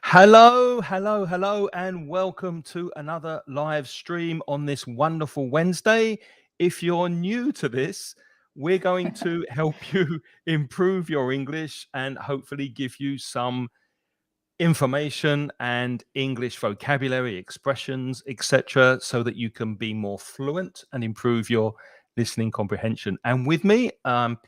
Hello, hello, hello, and welcome to another live stream on this wonderful Wednesday. If you're new to this, we're going to help you improve your English and hopefully give you some information and English vocabulary, expressions, etc., so that you can be more fluent and improve your listening comprehension. And with me, I'm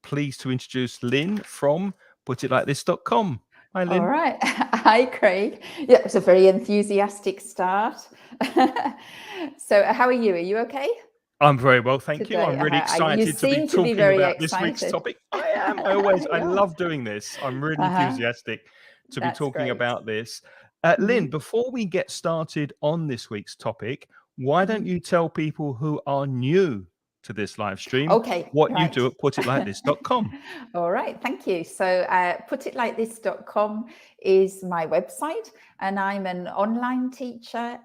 pleased to introduce Lynn from putitlikethis.com. Hi, All Lynn. right. Hi, Craig. Yeah, it was a very enthusiastic start. So, how are you? Are you okay I'm very well, thank you. today? I'm really You excited to be seem to be talking very about this week's excited. topic. I am. I Yeah, love doing this. I'm really uh-huh. enthusiastic to be That's talking great. about this. hmm Lynn, before we get started on this week's topic, why don't you tell people who are new to this live stream Okay, what you right. do at putitlikethis.com? All right, thank you. So, putitlikethis.com is my website, and I'm an online teacher,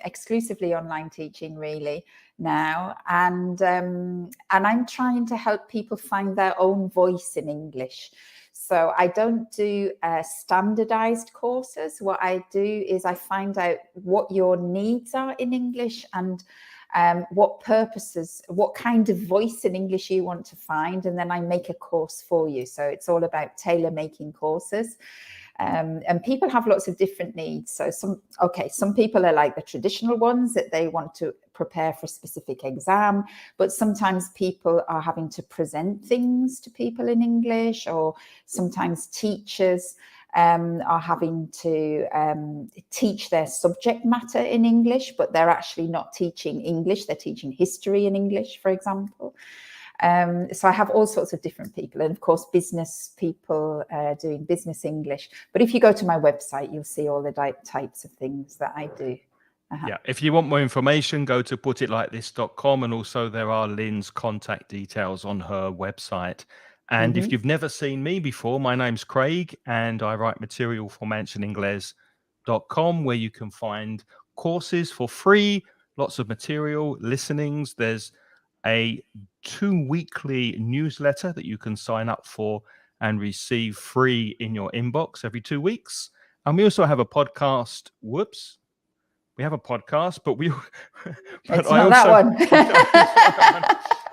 exclusively online teaching, really now, and I'm trying to help people find their own voice in English. So I don't do standardized courses. What I do is I find out what your needs are in English and what purposes, what kind of voice in English you want to find, and then I make a course for you. So it's all about tailor making courses. And people have lots of different needs. So some people are like the traditional ones that they want to prepare for a specific exam, but sometimes people are having to present things to people in English, or sometimes teachers are having to teach their subject matter in English, but they're actually not teaching English, they're teaching history in English, for example. So I have all sorts of different people, and of course business people doing business English. But if you go to my website, you'll see all the types of things that I do. Yeah, if you want more information, go to putitlikethis.com, and also there are Lynn's contact details on her website. And if you've never seen me before, my name's Craig, and I write material for mansioningles.com, where you can find courses for free, lots of material, listenings. There's a 2-weekly newsletter that you can sign up for and receive free in your inbox every 2 weeks. And we also have a podcast. We have a podcast, but It's not that one.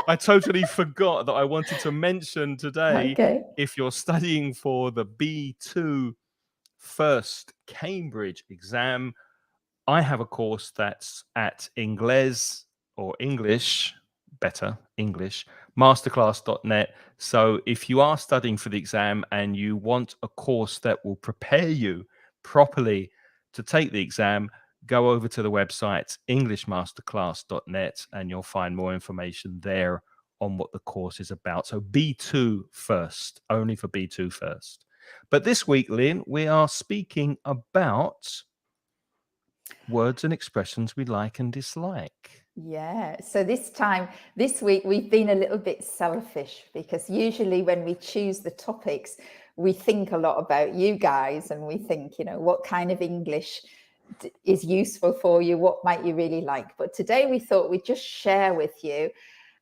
I totally forgot that I wanted to mention today, Okay. if you're studying for the B2 First Cambridge exam, I have a course that's at Inglés, or English, better, English, masterclass.net. So if you are studying for the exam and you want a course that will prepare you properly to take the exam, go over to the website englishmasterclass.net, and you'll find more information there on what the course is about. So B2 first, only for B2 first. But this week, Lynn, we are speaking about words and expressions we like and dislike. Yeah. So this week, we've been a little bit selfish, because usually when we choose the topics, we think a lot about you guys, and we think, what kind of English is useful for you? What might you really like? But today we thought we'd just share with you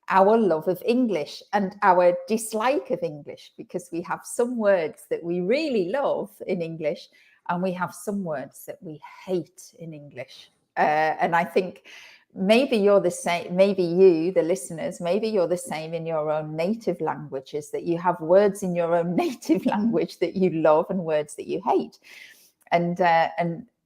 our love of English and our dislike of English, because we have some words that we really love in English, and we have some words that we hate in English. And I think maybe you're the same, maybe you, the listeners, maybe you're the same in your own native languages, that you have words in your own native language that you love and words that you hate. And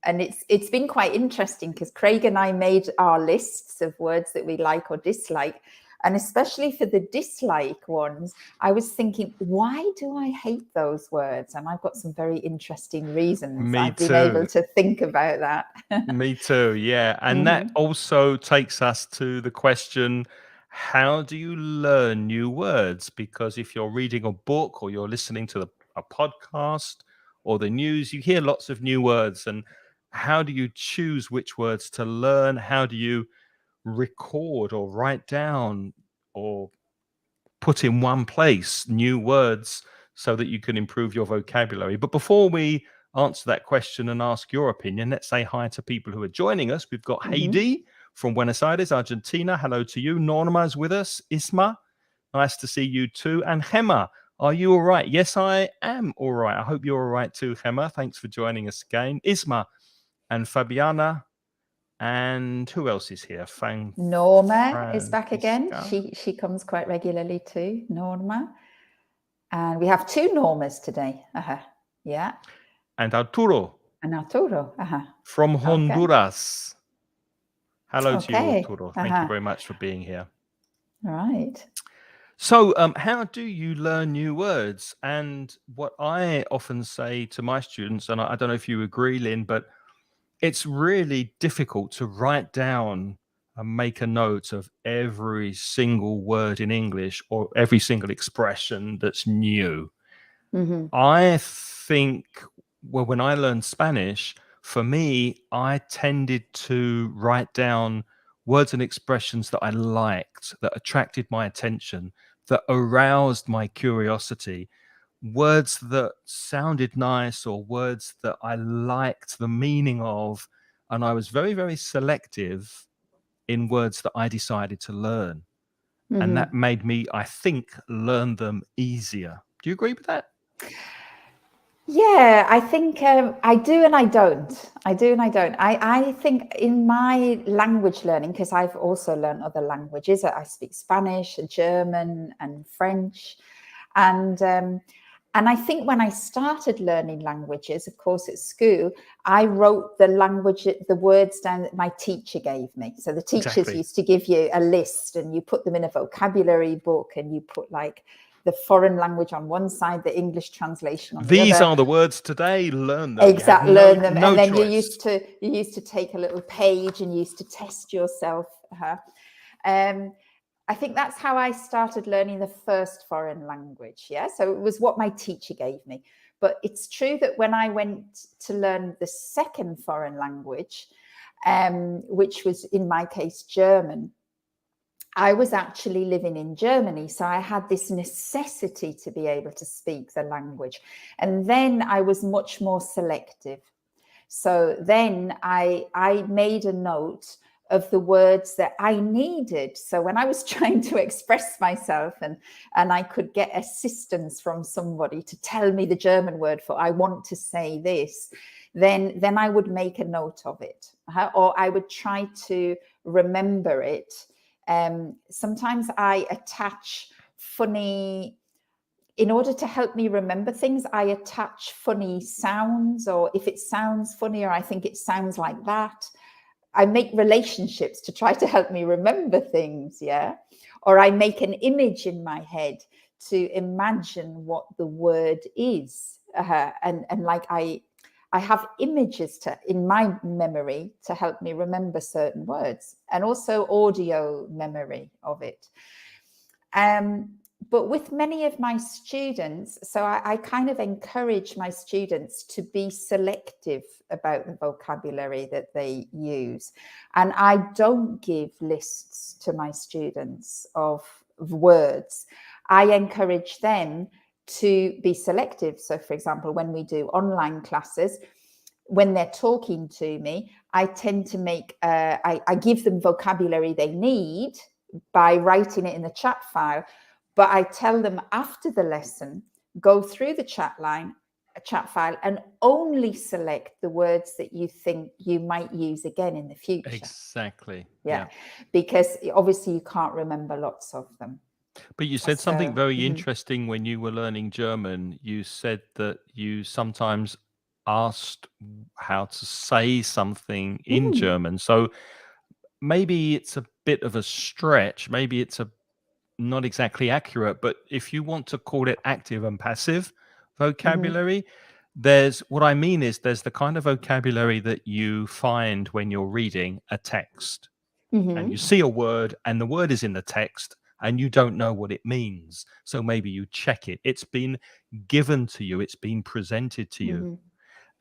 it's been quite interesting, because Craig and I made our lists of words that we like or dislike. And especially for the dislike ones, I was thinking, why do I hate those words? And I've got some very interesting reasons. Me I've been too. able to think about that. Me too, yeah. And that also takes us to the question, how do you learn new words? Because if you're reading a book or you're listening to a podcast or the news, you hear lots of new words. And how do you choose which words to learn? How do you record or write down or put in one place new words so that you can improve your vocabulary? But before we answer that question and ask your opinion, let's say hi to people who are joining us. We've got Heidi from Buenos Aires, Argentina. Hello to you. Norma's with us. Isma, nice to see you too. And Gemma, Are you all right? Yes, I am all right. I hope you're all right too, Gemma. Thanks for joining us again. Isma and Fabiana. And who else is here? Norma is back again. Francisca. She comes quite regularly too, Norma. And we have 2 Normas today. Yeah. And Arturo And Arturo. from Okay. Honduras. Hello to you, Okay. Arturo. Thank you very much for being here. All right. So, how do you learn new words? And what I often say to my students, and I don't know if you agree, Lynn, but it's really difficult to write down and make a note of every single word in English or every single expression that's new. I think, well, when I learned Spanish, for me, I tended to write down words and expressions that I liked, that attracted my attention, that aroused my curiosity, words that sounded nice or words that I liked the meaning of. And I was very, very selective in words that I decided to learn. And that made me, I think, learn them easier. Do you agree with that? Yeah, I think I do and I don't. I do and I don't. I think in my language learning, because I've also learned other languages, I speak Spanish and German and French. And I think when I started learning languages, of course, at school, I wrote the words down that my teacher gave me. So the teachers used to give you a list and you put them in a vocabulary book and you put like the foreign language on one side, the English translation on the other. These are the words today. Learn them. Exactly, learn them. No and then choice. you used to take a little page and you used to test yourself. I think that's how I started learning the first foreign language. Yeah, so it was what my teacher gave me. But it's true that when I went to learn the second foreign language, which was in my case German, I was actually living in Germany, so I had this necessity to be able to speak the language. And then I was much more selective. So then I made a note of the words that I needed. So when I was trying to express myself and I could get assistance from somebody to tell me the German word for I want to say this, then I would make a note of it, or I would try to remember it. Sometimes I attach funny, in order to help me remember things, I attach funny sounds, or if it sounds funny or I think it sounds like that, I make relationships to try to help me remember things, yeah? Or I make an image in my head to imagine what the word is. And like I have images in my memory to help me remember certain words, and also audio memory of it. But with many of my students, so I kind of encourage my students to be selective about the vocabulary that they use. And I don't give lists to my students of words. I encourage them to be selective. So, for example, when we do online classes, when they're talking to me, I tend to I give them vocabulary they need by writing it in the chat file. But I tell them after the lesson, go through the chat file and only select the words that you think you might use again in the future. Exactly. Yeah. Because obviously you can't remember lots of them. But you said something very interesting when you were learning German. You said that you sometimes asked how to say something in German. So maybe it's a bit of a stretch. Maybe it's not exactly accurate, but if you want to call it active and passive vocabulary, what I mean is there's the kind of vocabulary that you find when you're reading a text and you see a word and the word is in the text and you don't know what it means. So maybe you check it. It's been given to you. It's been presented to you.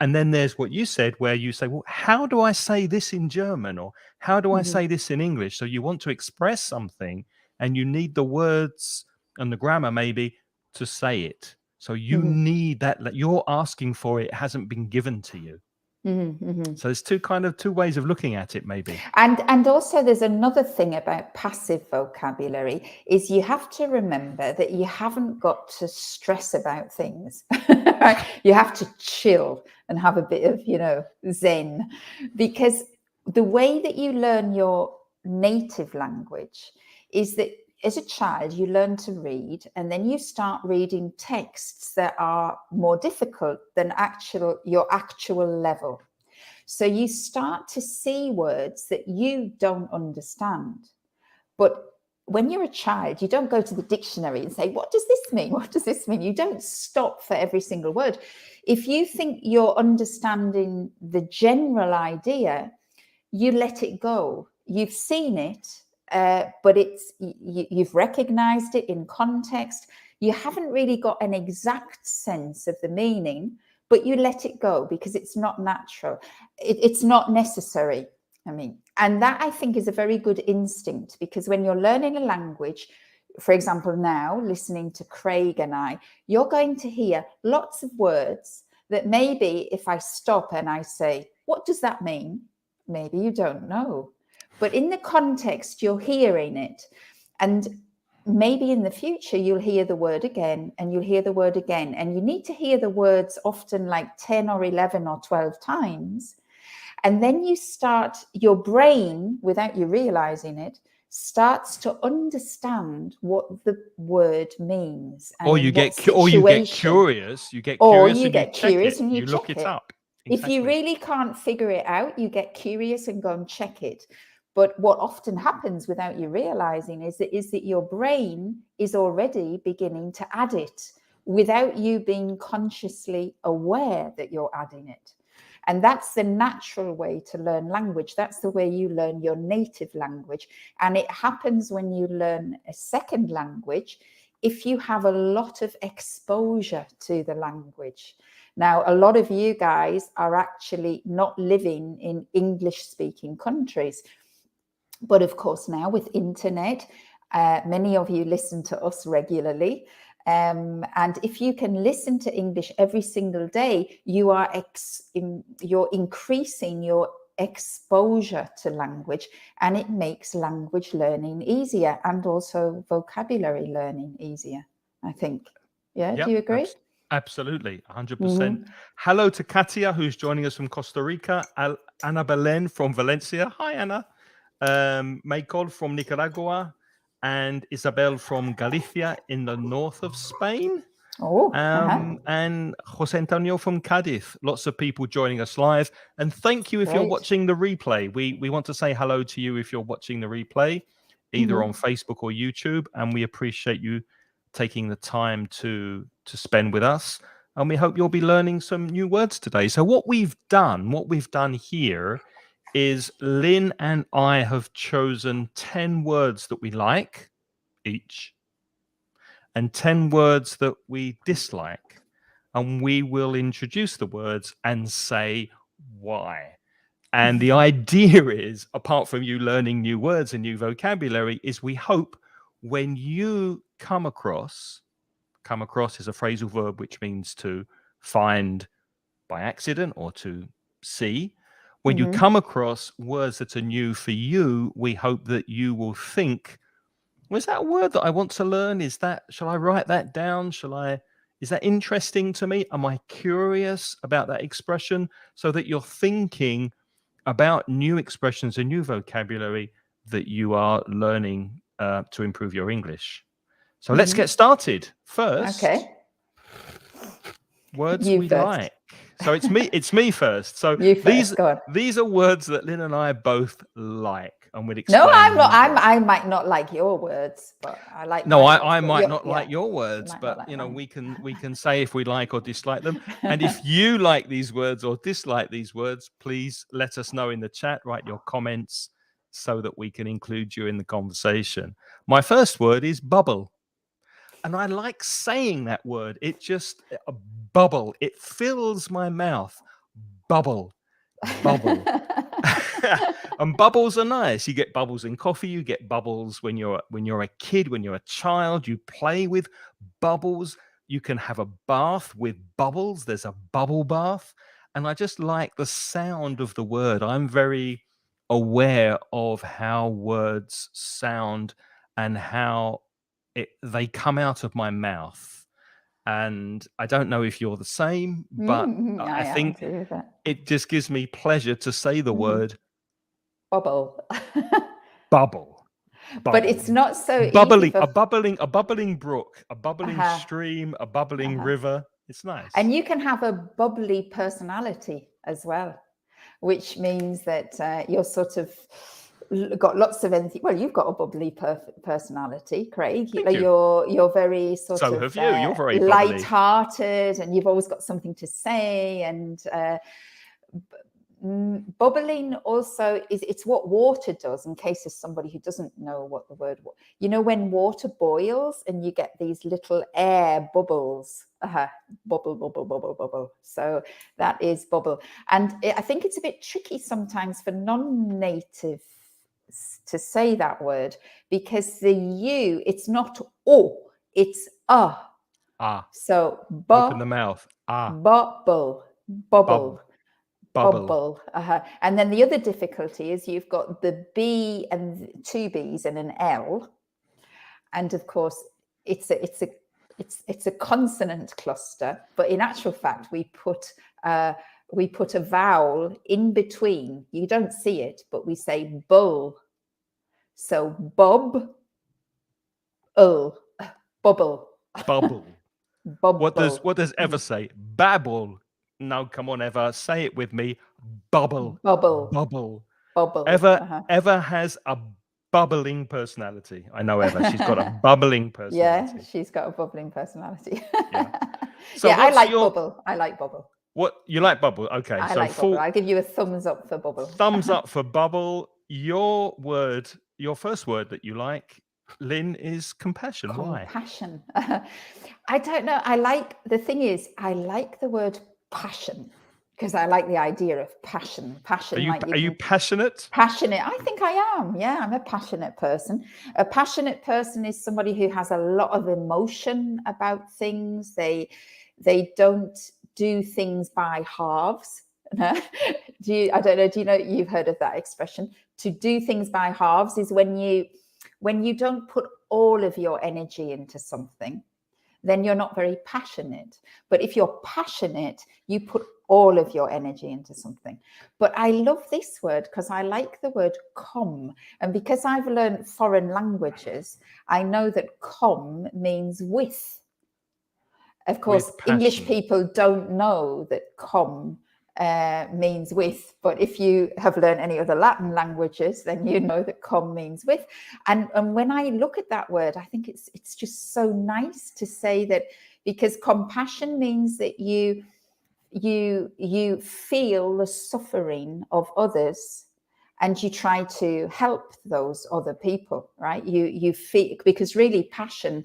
And then there's what you said where you say, well, how do I say this in German? Or how do I say this in English? So you want to express something and you need the words and the grammar maybe to say it. So you need that you're asking for it hasn't been given to you. So there's two ways of looking at it, maybe. And also there's another thing about passive vocabulary is you have to remember that you haven't got to stress about things. Right? You have to chill and have a bit of, zen, because the way that you learn your native language is that as a child you learn to read, and then you start reading texts that are more difficult than your actual level. So you start to see words that you don't understand. But when you're a child, you don't go to the dictionary and say, what does this mean? What does this mean? You don't stop for every single word. If you think you're understanding the general idea, you let it go. You've seen it, but you've recognized it in context. You haven't really got an exact sense of the meaning, but you let it go because it's not natural. It's not necessary. And that I think is a very good instinct, because when you're learning a language, for example, now listening to Craig and I, you're going to hear lots of words that maybe if I stop and I say, what does that mean? Maybe you don't know. But in the context, you're hearing it. And maybe in the future, you'll hear the word again, and you'll hear the word again. And you need to hear the words often like 10 or 11 or 12 times. And then your brain, without you realizing it, starts to understand what the word means. Or you get curious. You get curious and you look it up. Exactly. If you really can't figure it out, you get curious and go and check it. But what often happens without you realizing is that your brain is already beginning to add it without you being consciously aware that you're adding it. And that's the natural way to learn language. That's the way you learn your native language. And it happens when you learn a second language if you have a lot of exposure to the language. Now, a lot of you guys are actually not living in English-speaking countries. But of course, now with internet, many of you listen to us regularly. And if you can listen to English every single day, you're increasing your exposure to language, and it makes language learning easier and also vocabulary learning easier, I think. Yeah, yep, do you agree? Absolutely, 100%. Hello to Katia, who's joining us from Costa Rica. Ana Belen from Valencia. Hi, Anna. Maicol from Nicaragua, and Isabel from Galicia in the north of Spain. And Jose Antonio from Cadiz. Lots of people joining us live. And thank you if you're watching the replay. We want to say hello to you if you're watching the replay, either on Facebook or YouTube. And we appreciate you taking the time to spend with us. And we hope you'll be learning some new words today. So what we've done here is Lynn and I have chosen 10 words that we like each and 10 words that we dislike. And we will introduce the words and say why. And the idea is, apart from you learning new words and new vocabulary, is we hope when you come across is a phrasal verb which means to find by accident or to see. When you come across words that are new for you, we hope that you will think, was that a word that I want to learn? Shall I write that down? Is that interesting to me? Am I curious about that expression? So that you're thinking about new expressions and new vocabulary that you are learning to improve your English. So let's get started. First, words we like. So it's me first. So these are words that Lynn and I both like, and we'll explain. No, I'm not. I might not like your words, but I like. No, I might not like your words, but we can say if we like or dislike them. And if you like these words or dislike these words, please let us know in the chat. Write your comments so that we can include you in the conversation. My first word is bubble. And I like saying that word. It just a bubble. It fills my mouth. Bubble. And bubbles are nice. You get bubbles in coffee. You get bubbles when you're a kid, when you're a child. You play with bubbles. You can have a bath with bubbles. There's a bubble bath. and I just like the sound of the word. I'm very aware of how words sound and how they come out of my mouth. And I don't know if you're the same, but I I am think too with that. it just gives me pleasure to say the word Bubble. bubble. But it's not so easy Bubbling, for a bubbling brook, a bubbling uh-huh, stream, a bubbling uh-huh. river. It's nice. And you can have a bubbly personality as well, which means that you're sort of got lots of anything. Well, you've got a bubbly personality, Craig. Thank you. You're very sort So of have you. You're very bubbly. light-hearted, and you've always got something to say. And bubbling also it's what water does, in case of somebody who doesn't know what the word, when water boils and you get these little air bubbles, bubble, bubble, bubble, bubble. So that is bubble. And I think it's a bit tricky sometimes for non-native to say that word, because the U, it's not O, it's so open the mouth. bubble, bubble. Bubble. And then the other difficulty is you've got the B and two B's and an L, and of course it's a consonant cluster. But in actual fact, we put a vowel in between. You don't see it, but we say bull. So bub, bubble, Bubble. bubble. What does Eva say? Babble. No, come on, Eva, say it with me. Bubble. Bubble. Bubble. Bubble. Eva has a bubbling personality. I know Eva. She's got a bubbling personality. Yeah, she's got a bubbling personality. So I like bubble. I like bubble. What you like bubble? Okay, I like bubble. I'll give you a thumbs up for bubble. Thumbs up for bubble. Your first word that you like, Lynn, is compassion. Why? Compassion. I don't know. The thing is, I like the word passion because I like the idea of passion. Passion. Are you passionate? Passionate. I think I am. Yeah, I'm a passionate person. A passionate person is somebody who has a lot of emotion about things. They don't do things by halves. I don't know. Do you know? You've heard of that expression? To do things by halves is when you don't put all of your energy into something, then you're not very passionate. But if you're passionate, you put all of your energy into something. But I love this word because I like the word com. And because I've learned foreign languages, I know that com means with. Of course, English people don't know that com means with, but if you have learned any other Latin languages, then you know that com means with. And when I look at that word, I think it's just so nice to say that, because compassion means that you feel the suffering of others and you try to help those other people, right? You feel, because really passion,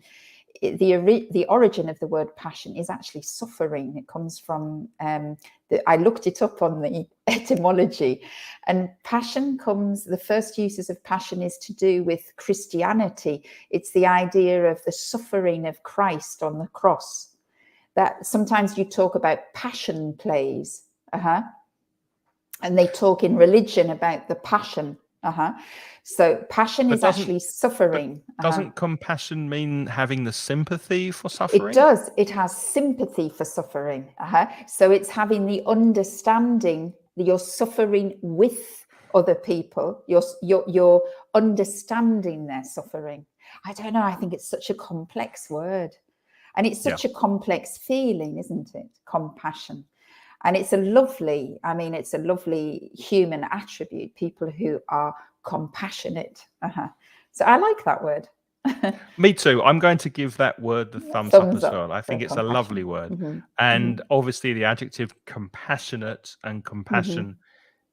the origin of the word passion is actually suffering. It comes from, I looked it up on the etymology, and passion comes, the first uses of passion is to do with Christianity. It's the idea of the suffering of Christ on the cross. That sometimes you talk about passion plays, and they talk in religion about the passion. So passion is actually suffering. Doesn't compassion mean having the sympathy for suffering? It does. It has sympathy for suffering. So it's having the understanding that you're suffering with other people. You're understanding their suffering. I don't know. I think it's such a complex word. And it's such a complex feeling, isn't it? Compassion. And it's a lovely human attribute, people who are compassionate. So I like that word. Me too. I'm going to give that word the thumbs up as well. I think it's a lovely word. And obviously the adjective compassionate and compassion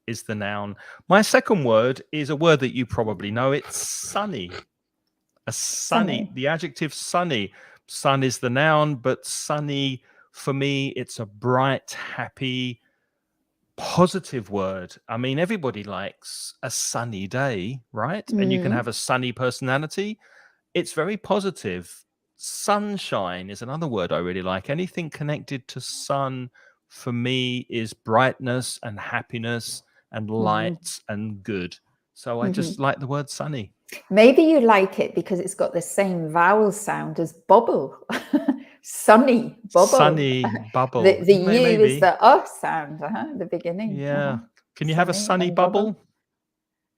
is the noun. My second word is a word that you probably know. It's sunny. Sunny. The adjective sunny. Sun is the noun, but sunny, for me, it's a bright, happy, positive word. I mean, everybody likes a sunny day, right? And you can have a sunny personality. It's very positive. Sunshine is another word I really like. Anything connected to sun for me is brightness and happiness and light and good. So I just like the word sunny. Maybe you like it because it's got the same vowel sound as bubble. Sunny, bubble. Sunny, bubble. The U Maybe. is the sound, the beginning. Yeah. Can you have a sunny and bubble?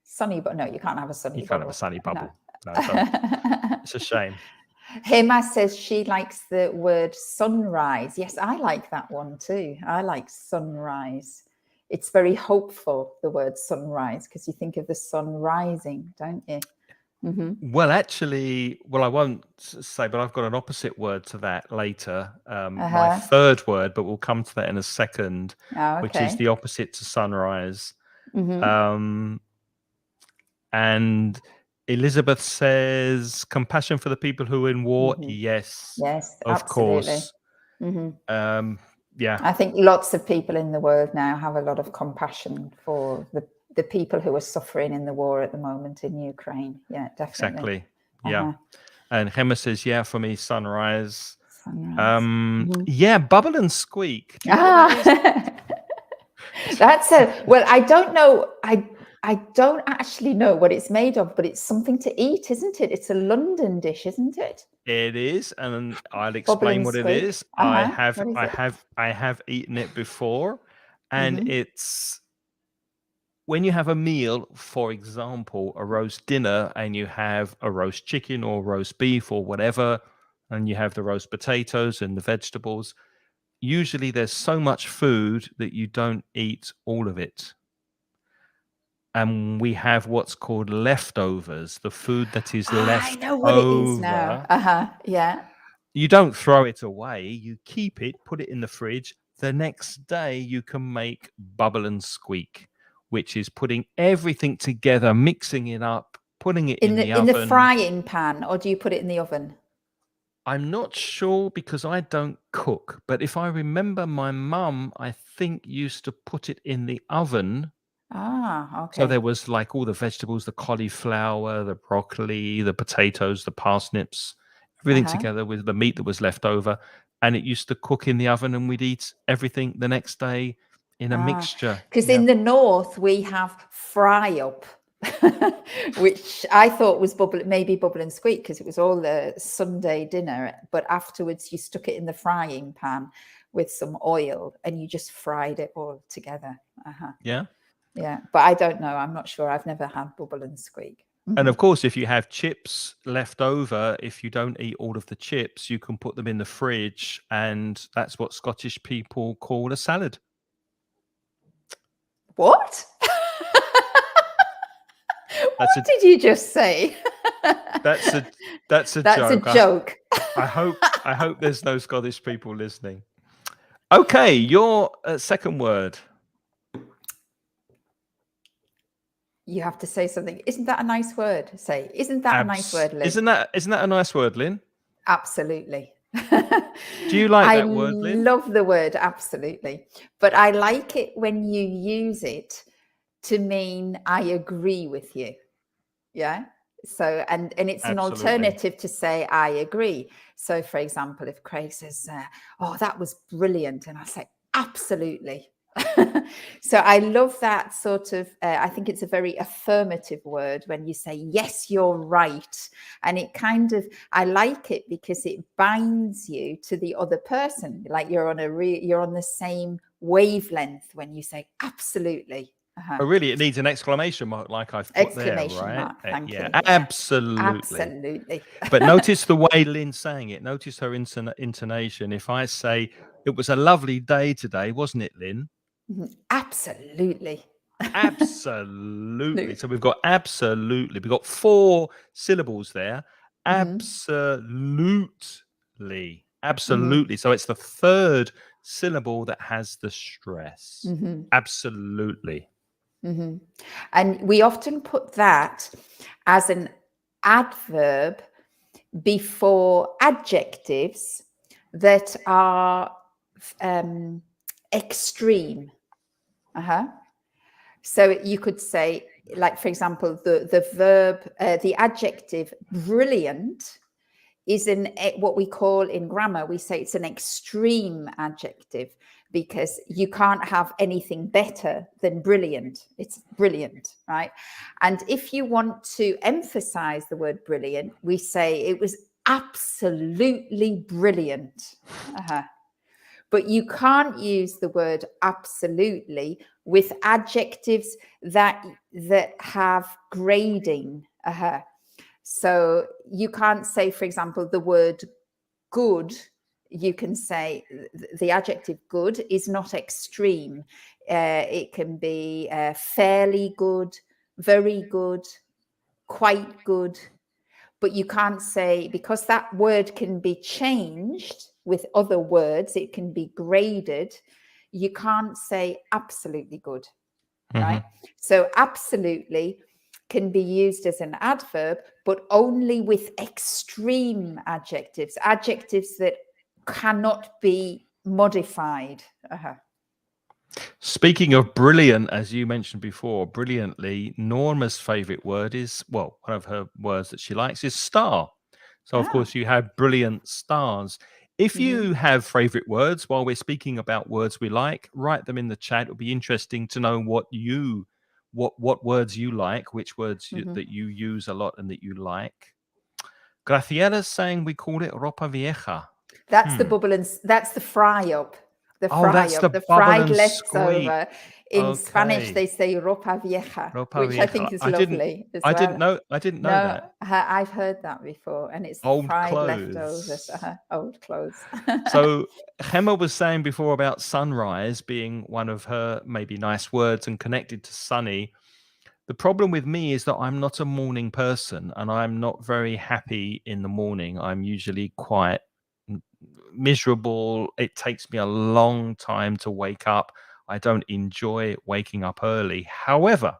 Sunny, but no, you can't have a sunny bubble. You can't have a sunny bubble. No. It's a shame. Hema says she likes the word sunrise. Yes, I like that one too. I like sunrise. It's very hopeful, the word sunrise, because you think of the sun rising, don't you? Well, actually, I won't say, but I've got an opposite word to that later. My third word, but we'll come to that in a second, which is the opposite to sunrise. And Elizabeth says, compassion for the people who are in war. Yes, of absolutely. course. Yeah. I think lots of people in the world now have a lot of compassion for the people who are suffering in the war at the moment in Ukraine. Yeah, definitely. Exactly. Yeah. And Hema says, yeah, for me, sunrise. Yeah, bubble and squeak. Do you know what that is? Well, I don't know. I don't actually know what it's made of, but it's something to eat, isn't it? It's a London dish, isn't it? It is, and I'll explain what it is. I have eaten it before, and it's when you have a meal, for example, a roast dinner, and you have a roast chicken or roast beef or whatever, and you have the roast potatoes and the vegetables. Usually there's so much food that you don't eat all of it. And we have what's called leftovers, the food that is left over. I know what it is now. Yeah. You don't throw it away. You keep it, put it in the fridge. The next day you can make bubble and squeak, which is putting everything together, mixing it up, putting it in the oven. In the frying pan, or do you put it in the oven? I'm not sure because I don't cook. But if I remember, my mum, I think, used to put it in the oven. Okay. So there was like all the vegetables, the cauliflower, the broccoli, the potatoes, the parsnips, everything together with the meat that was left over. And it used to cook in the oven, and we'd eat everything the next day in a mixture. Because in the north, we have fry up, which I thought was maybe bubble and squeak because it was all the Sunday dinner. But afterwards, you stuck it in the frying pan with some oil and you just fried it all together. Yeah. Yeah, but I don't know. I'm not sure. I've never had bubble and squeak. And of course, if you have chips left over, if you don't eat all of the chips, you can put them in the fridge, and that's what Scottish people call a salad. What? What did you just say? That's a joke. That's a joke. I hope there's no Scottish people listening. Okay, your second word. You have to say something. Isn't that a nice word? Say, isn't that a nice word, Lynn? Isn't that a nice word, Lynn? Absolutely. Do you like that word, Lynn? I love the word, absolutely. But I like it when you use it to mean I agree with you. Yeah. So, and it's an alternative to say I agree. So, for example, if Craig says, oh, that was brilliant, and I say, absolutely. So I love that sort of, I think it's a very affirmative word when you say, yes, you're right. And it kind of, I like it because it binds you to the other person. Like you're on the same wavelength when you say absolutely. Oh, really? It needs an exclamation mark, like I've put there, right? Mark, thank you. Absolutely. Absolutely. But notice the way Lynn's saying it. Notice her intonation. If I say, it was a lovely day today, wasn't it, Lynn? Absolutely. Absolutely. So we've got absolutely. We've got 4 syllables there. Absolutely. Absolutely. So it's the third syllable that has the stress. Absolutely. And we often put that as an adverb before adjectives that are extreme. So you could say, like, for example, the verb, the adjective brilliant is what we call in grammar, we say it's an extreme adjective. because you can't have anything better than brilliant. It's brilliant, right? And if you want to emphasize the word brilliant, we say it was absolutely brilliant. But you can't use the word absolutely with adjectives that have grading. So you can't say, for example, the word good. You can say the adjective good is not extreme. It can be fairly good, very good, quite good. But you can't say, because that word can be changed with other words, it can be graded. You can't say absolutely good, right? So absolutely can be used as an adverb, but only with extreme adjectives that cannot be modified. Speaking of brilliant, as you mentioned before, brilliantly, Norma's favorite word is, well, one of her words that she likes is star. So, of course, you have brilliant stars. If you have favorite words, while we're speaking about words we like, write them in the chat. It'll be interesting to know what words you like, which words that you use a lot and that you like. Graciela's saying we call it ropa vieja. That's the bubble, and that's the fry up. The fried leftover. In Spanish, they say ropa vieja, which I think is lovely as well. I didn't know that. I've heard that before, and it's old fried clothes. leftovers. Old clothes. So Gemma was saying before about sunrise being one of her maybe nice words and connected to sunny. The problem with me is that I'm not a morning person, and I'm not very happy in the morning. I'm usually quite miserable. It takes me a long time to wake up. I don't enjoy waking up early. However,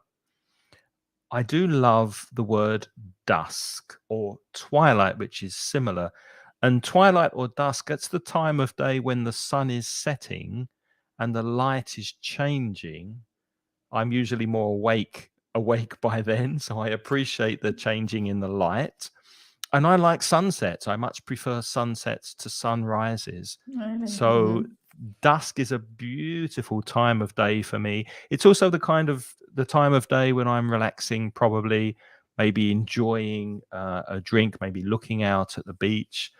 I do love the word dusk or twilight, which is similar. And twilight or dusk, it's the time of day when the sun is setting and the light is changing. I'm usually more awake by then, so I appreciate the changing in the light. And I like sunsets. I much prefer sunsets to sunrises. Really? So dusk is a beautiful time of day for me. It's also the time of day when I'm relaxing, probably maybe enjoying a drink, maybe looking out at the beach.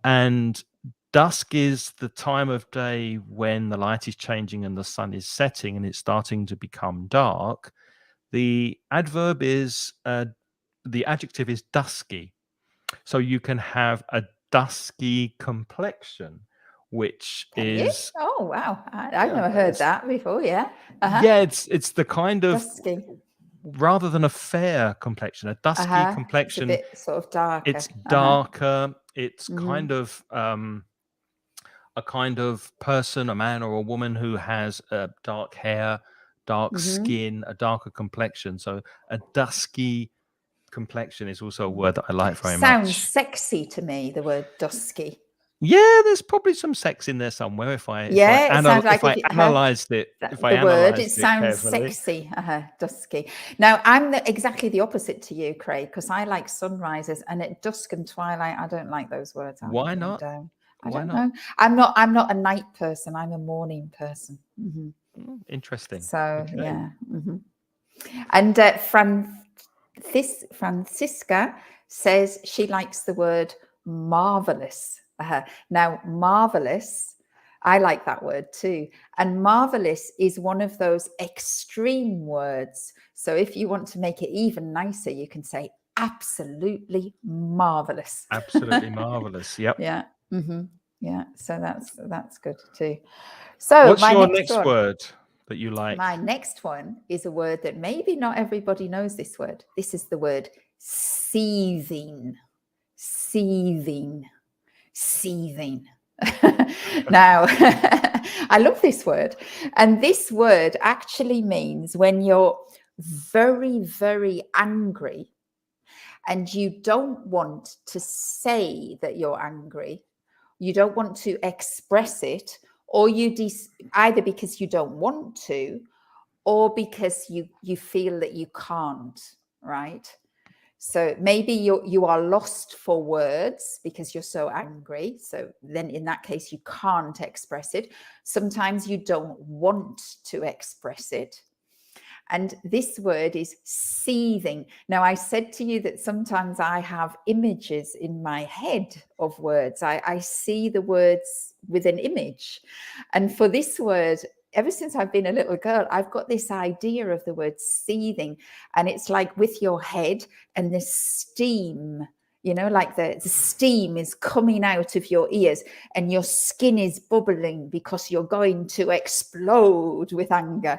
And dusk is the time of day when the light is changing and the sun is setting and it's starting to become dark. The adverb is the adjective is dusky. So you can have a dusky complexion, which is oh wow, I've never heard that before. Yeah, yeah, it's the kind of dusky, rather than a fair complexion, a dusky complexion. It's a bit sort of darker. It's darker. It's kind of a kind of person, a man or a woman who has dark hair, dark skin, a darker complexion. So a dusky complexion is also a word that I like very much. Sounds sexy to me, the word dusky. Yeah, there's probably some sex in there somewhere. If I analysed it, it sounds sexy. Dusky. Now I'm exactly the opposite to you, Craig, because I like sunrises, and at dusk and twilight, I don't like those words. Why not? I don't know. I'm not a night person. I'm a morning person. Interesting. So yeah. And Francisca says she likes the word marvelous. Now, marvelous, I like that word too. And marvelous is one of those extreme words. So if you want to make it even nicer, you can say absolutely marvelous. Absolutely marvelous. Yep. Yeah. Yeah. So that's good too. So what's your next word that you like? My next one is a word that maybe not everybody knows this word. This is the word seething. Seething. Seething. Now, I love this word. And this word actually means when you're very, very angry and you don't want to say that you're angry, you don't want to express it, or either because you don't want to, or because you feel that you can't, right? So maybe you are lost for words because you're so angry. So then in that case, you can't express it. Sometimes you don't want to express it. And this word is seething. Now, I said to you that sometimes I have images in my head of words. I see the words with an image. And for this word, ever since I've been a little girl, I've got this idea of the word seething. And it's like with your head and the steam, you know, like the steam is coming out of your ears and your skin is bubbling because you're going to explode with anger.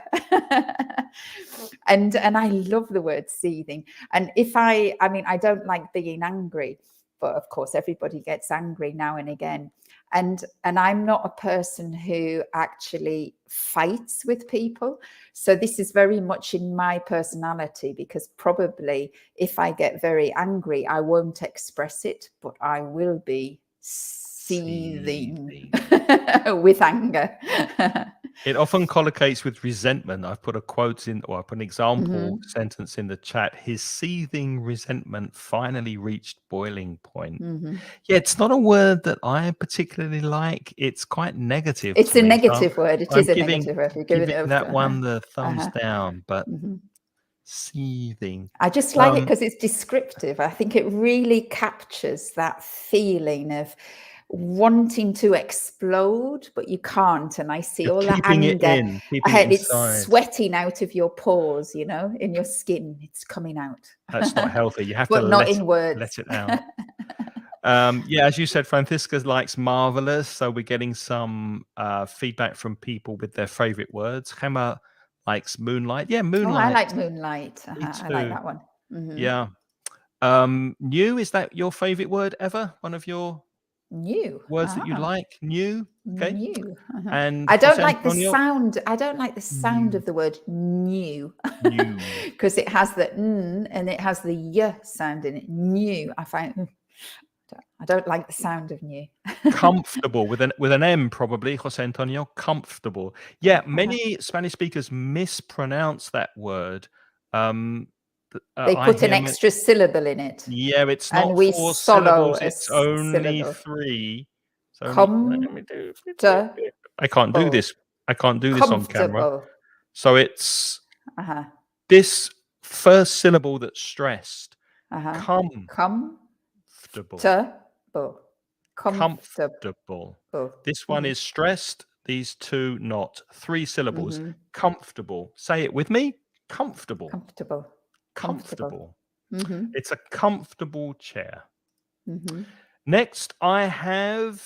And I love the word seething. And if I mean, I don't like being angry, but of course everybody gets angry now and again. And I'm not a person who actually fights with people. So this is very much in my personality, because probably if I get very angry, I won't express it, but I will be seething with anger. It often collocates with resentment. I've put a quote in, or I put an example sentence in the chat. His seething resentment finally reached boiling point. Yeah, it's not a word that I particularly like. It's quite negative. It's to a me. negative word. It is a giving, negative word. You're giving giving it that one the thumbs down, but seething. I just like it because it's descriptive. I think it really captures that feeling of wanting to explode, but you can't. And I see all that keeping anger. it in, keeping it It's inside. sweating out of your pores, you know, in your skin. It's coming out. That's not healthy. You have but to not in words. let it out. Yeah, as you said, Francisca likes marvelous. So we're getting some feedback from people with their favorite words. Gemma likes Moonlight. Yeah, Moonlight. Oh, I like Moonlight. Me I like that one. Yeah. New, is that your favorite word ever? One of your new words that you like? New. Okay. New. And I don't Jose like the Antonio? sound. I don't like the sound of the word new. New. Because it has the n and it has the y sound in it. New. I find I don't like the sound of new. Comfortable with an M, probably, Jose Antonio. Comfortable. Yeah, many Spanish speakers mispronounce that word. They put an extra syllable in it. Yeah, it's and not we 4 solo syllables. a It's only syllable. 3. Let me do. I can't do this. I can't do this on camera. Comfortable. So it's this first syllable that's stressed. Comfortable. Comfortable. This one is stressed. These two not. 3 syllables. Comfortable. Say it with me. Comfortable. Comfortable. Comfortable. It's a comfortable chair. Next, I have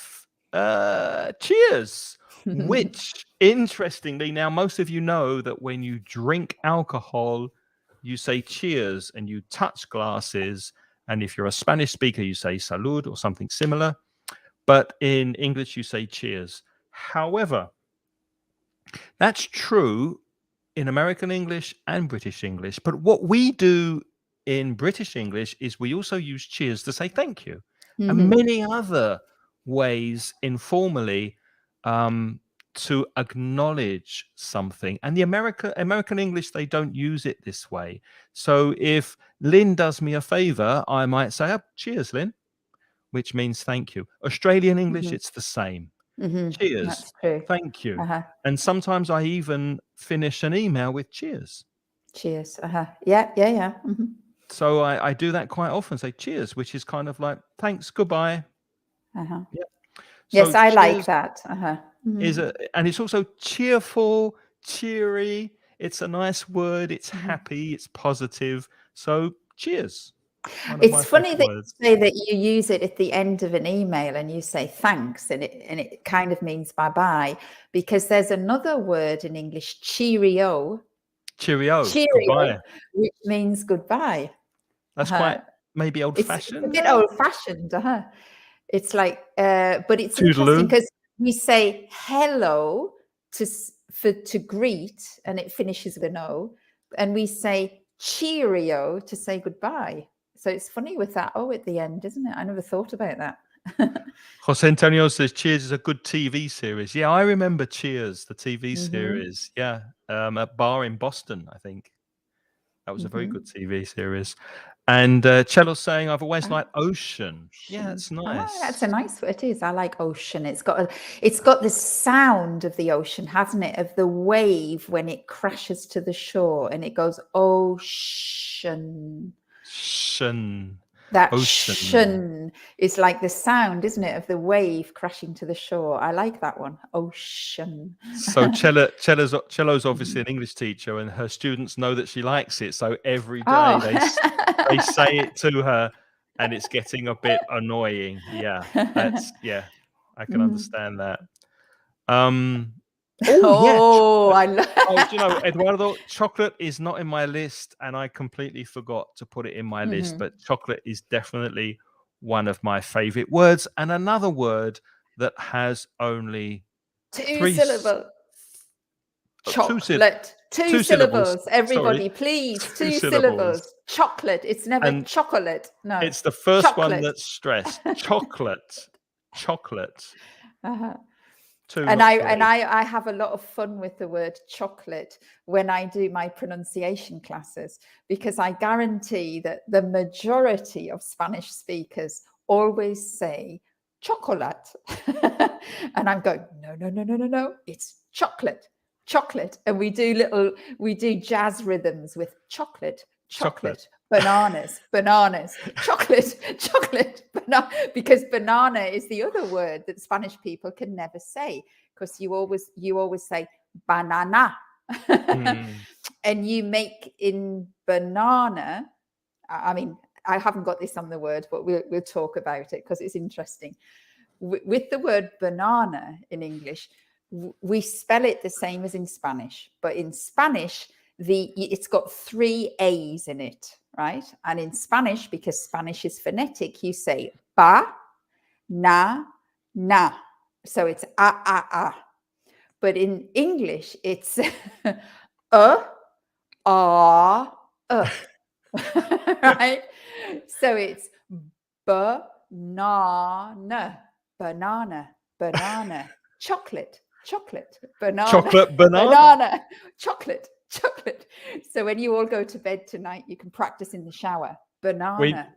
cheers, which, interestingly, now most of you know that when you drink alcohol, you say cheers and you touch glasses. And if you're a Spanish speaker, you say salud or something similar. But in English, you say cheers. However, that's true in American English and British English. But what we do in British English is we also use cheers to say thank you. And many other ways informally to acknowledge something. And the American English, they don't use it this way. So if Lynn does me a favor, I might say, oh, cheers, Lynn, which means thank you. Australian English, it's the same. Cheers. That's true. Thank you. And sometimes I even finish an email with cheers. Cheers. Yeah. So I do that quite often, say cheers, which is kind of like thanks, goodbye. Yeah. So yes, I like that. And it's also cheerful, cheery. It's a nice word. It's happy. It's positive. So cheers. It's funny that you say that you use it at the end of an email and you say thanks, and it kind of means bye-bye, because there's another word in English, cheerio. Cheerio, goodbye. Which means goodbye. That's quite maybe old-fashioned. It's a bit old-fashioned. It's like, but it's interesting because we say hello to greet, and it finishes with an O, and we say cheerio to say goodbye. So it's funny with that O at the end, isn't it? I never thought about that. Jose Antonio says Cheers is a good TV series. Yeah, I remember Cheers, the TV series. Yeah, a bar in Boston, I think. That was a very good TV series. And Cello's saying, I've always liked ocean. Yeah, that's nice. That's a nice word. It is. I like ocean. It's got the sound of the ocean, hasn't it? Of the wave when it crashes to the shore and it goes ocean. That ocean is like the sound, isn't it, of the wave crashing to the shore. I like that one. Ocean. So Cello's obviously an English teacher, and her students know that she likes it. So every day they say it to her, and it's getting a bit annoying. Yeah, I can understand that. Eduardo, chocolate is not in my list, and I completely forgot to put it in my list, but chocolate is definitely one of my favorite words, and another word that has only two syllables. Chocolate. Two syllables. Everybody, sorry. Please. Two syllables. Chocolate. It's never chocolate. No. It's the first one that's stressed. Chocolate. And I have a lot of fun with the word chocolate when I do my pronunciation classes, because I guarantee that the majority of Spanish speakers always say chocolate. And I'm going, no, it's chocolate. And we do jazz rhythms with chocolate. Bananas, chocolate, banana, because banana is the other word that Spanish people can never say, because you always say banana. And you make in banana, I mean, I haven't got this on the word, but we'll talk about it because it's interesting. With the word banana in English, we spell it the same as in Spanish, but in Spanish, it's got 3 A's in it, right? And in Spanish, because Spanish is phonetic, you say ba, na. So it's a. But in English, it's right? So it's banana, chocolate, banana, chocolate. So when you all go to bed tonight, you can practice in the shower. Banana,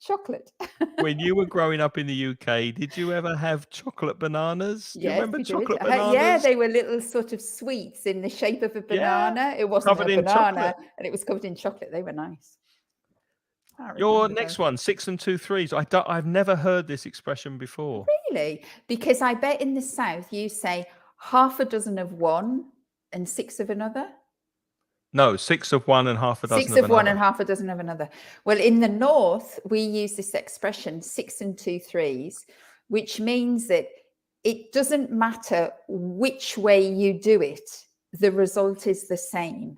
chocolate. When you were growing up in the UK, did you ever have chocolate bananas? Do you remember chocolate bananas? Yeah, they were little sort of sweets in the shape of a banana. It wasn't a banana, and it was covered in chocolate. They were nice. Your next one, 6 and 2 3s. I've never heard this expression before. Really? Because I bet in the South you say half a dozen of one and 6 of another. No, 6 of one and half a dozen 6 of one and half a dozen of another. Well, in the North, we use this expression 6 and 2 3s, which means that it doesn't matter which way you do it, the result is the same.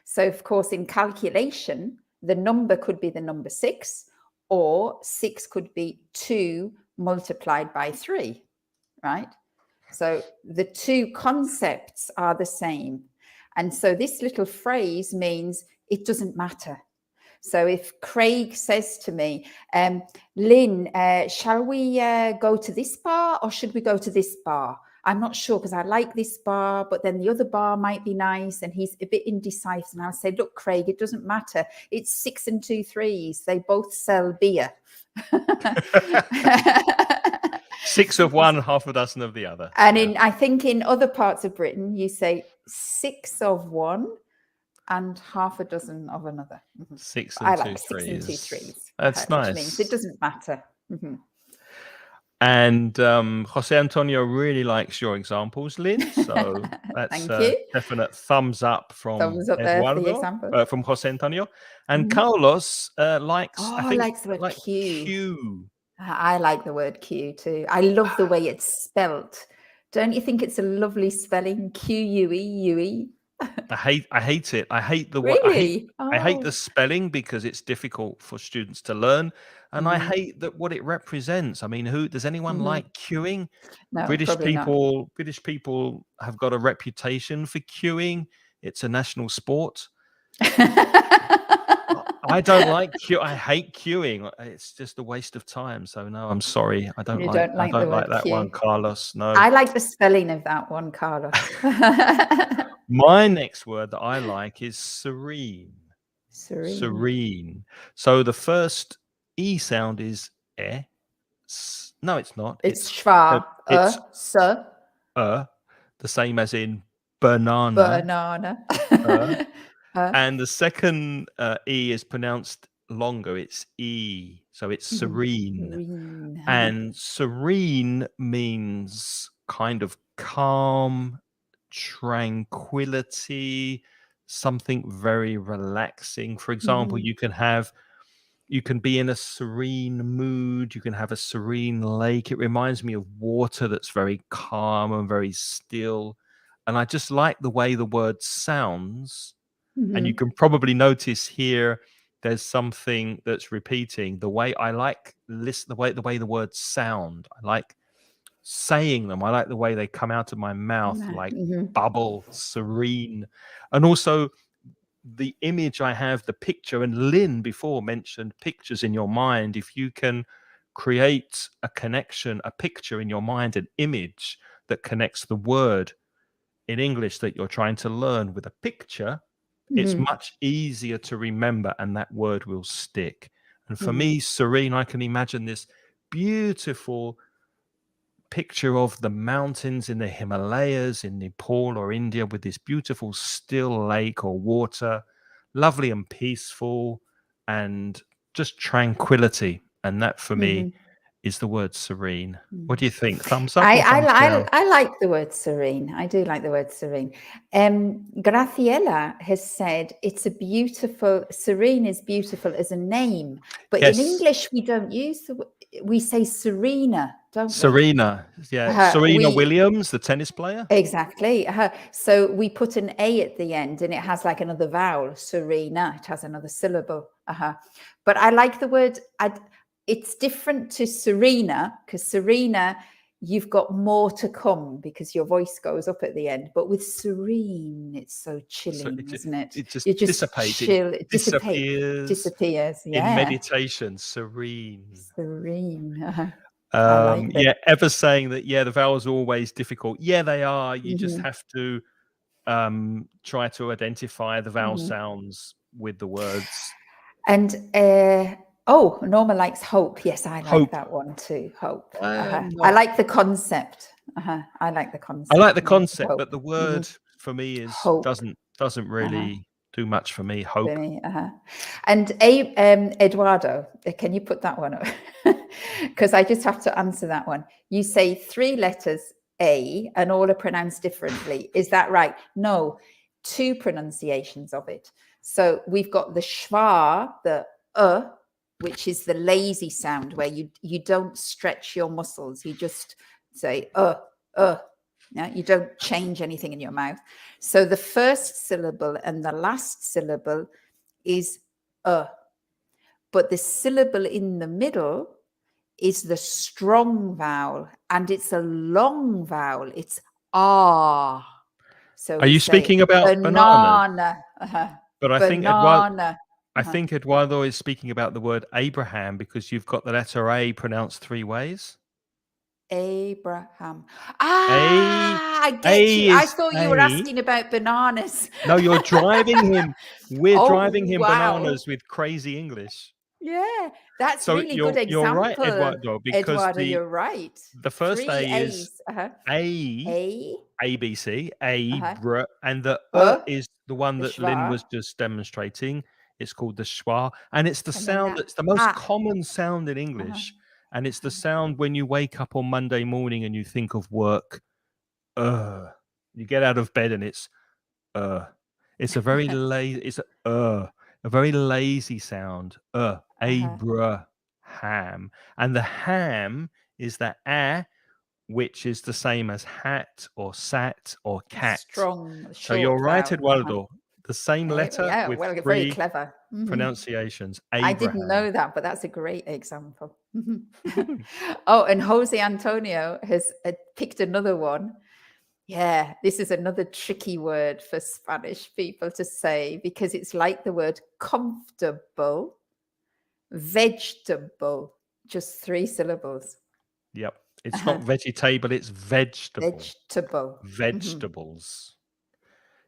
So, of course, in calculation, the number could be the number 6, or 6 could be 2 multiplied by 3, right? So the two concepts are the same. And so this little phrase means it doesn't matter. So if Craig says to me, Lynn, shall we go to this bar or should we go to this bar? I'm not sure because I like this bar, but then the other bar might be nice. And he's a bit indecisive. And I'll say, look, Craig, it doesn't matter. It's 6 and 2 3s. They both sell beer. 6 of one, half a dozen of the other. And I think in other parts of Britain, you say 6 of one and half a dozen of another. 6 and 2 3s. 6 and 2 3s. That's nice. Which means it doesn't matter. And Jose Antonio really likes your examples, Lynn. So that's a definite thumbs up from Eduardo, from Jose Antonio. And Carlos likes the word Q. I like the word Q too. I love the way it's spelt. Don't you think it's a lovely spelling? Q-U-E-U-E. I hate it. I hate the really? I hate the spelling because it's difficult for students to learn, and I hate that what it represents. I mean, does anyone like queuing? No, British people have got a reputation for queuing. It's a national sport. I don't like queue. I hate queuing. It's just a waste of time. So no, I'm sorry. I don't like that one, Carlos. No. I like the spelling of that one, Carlos. My next word that I like is serene. Serene. Serene. So the first E sound is eh. No, it's not. It's Uh, schwa, it's s, the same as in banana. banana. Uh, uh, and the second E is pronounced longer. It's E. So it's serene. Serene. And serene means kind of calm, tranquility, something very relaxing. For example, you can be in a serene mood, you can have a serene lake. It reminds me of water that's very calm and very still. And I just like the way the word sounds. And you can probably notice here there's something that's repeating. The way I like the way the words sound. I like saying them. I like the way they come out of my mouth, like bubble, serene. And also the image I have, the picture, and Lynn before mentioned pictures in your mind. If you can create a connection, a picture in your mind, an image that connects the word in English that you're trying to learn with a picture, it's much easier to remember and that word will stick. And for me, serene, I can imagine this beautiful picture of the mountains in the Himalayas in Nepal or India with this beautiful still lake or water, lovely and peaceful and just tranquility. And that for me is the word serene. What do you think? Thumbs up or thumbs down? I like the word serene. I do like the word serene. Graciela has said it's a beautiful, serene is beautiful as a name, but in Yes. English we don't use we say Serena, don't Serena. Yeah. Serena Williams, the tennis player. Exactly. So we put an A at the end and it has like another vowel, Serena. It has another syllable. But I like the word. It's different to Serena because Serena, you've got more to come because your voice goes up at the end. But with Serene, it's so chilling, isn't it? It just You just dissipates. chill. It Disappears. in Yeah. meditation. Serene. Serene. I like that. Yeah, ever saying that, the vowels are always difficult. Yeah, they are. You just have to try to identify the vowel sounds with the words. And Norma likes hope. Yes, I like that one too. Hope. I like the concept. I like the concept. I like the concept, but the word for me is hope. doesn't really do much for me. Hope. For me, And Eduardo, can you put that one up? Because I just have to answer that one. You say 3 letters A and all are pronounced differently. Is that right? No, 2 pronunciations of it. So we've got the schwa, the which is the lazy sound where you don't stretch your muscles. You just say Yeah, you don't change anything in your mouth. So the first syllable and the last syllable is but the syllable in the middle is the strong vowel, and it's a long vowel. It's ah. So are you speaking about banana? But I banana. think Eduardo is speaking about the word Abraham because you've got the letter A pronounced 3 ways. Abraham. I get you. I thought you were asking about bananas. No, you're driving him. We're driving him bananas with crazy English. Yeah, that's really good example. You're right, Eduardo, because you're right. The first 3 A is A, B, C, br, and the is the one that Lynn was just demonstrating. It's called the schwa, and it's the sound that's the most common sound in English. And it's the sound when you wake up on Monday morning and you think of work. You get out of bed and it's a very lazy. It's a very lazy sound. Abraham, and the ham is the which is the same as hat or sat or cat. Strong. So you're right, Eduardo. The same letter with 3 very clever pronunciations. Abraham. I didn't know that, but that's a great example. And Jose Antonio has picked another one. Yeah, this is another tricky word for Spanish people to say because it's like the word comfortable, vegetable, just 3 syllables. Yep. It's not vegetable, it's vegetable. Vegetable. Vegetables.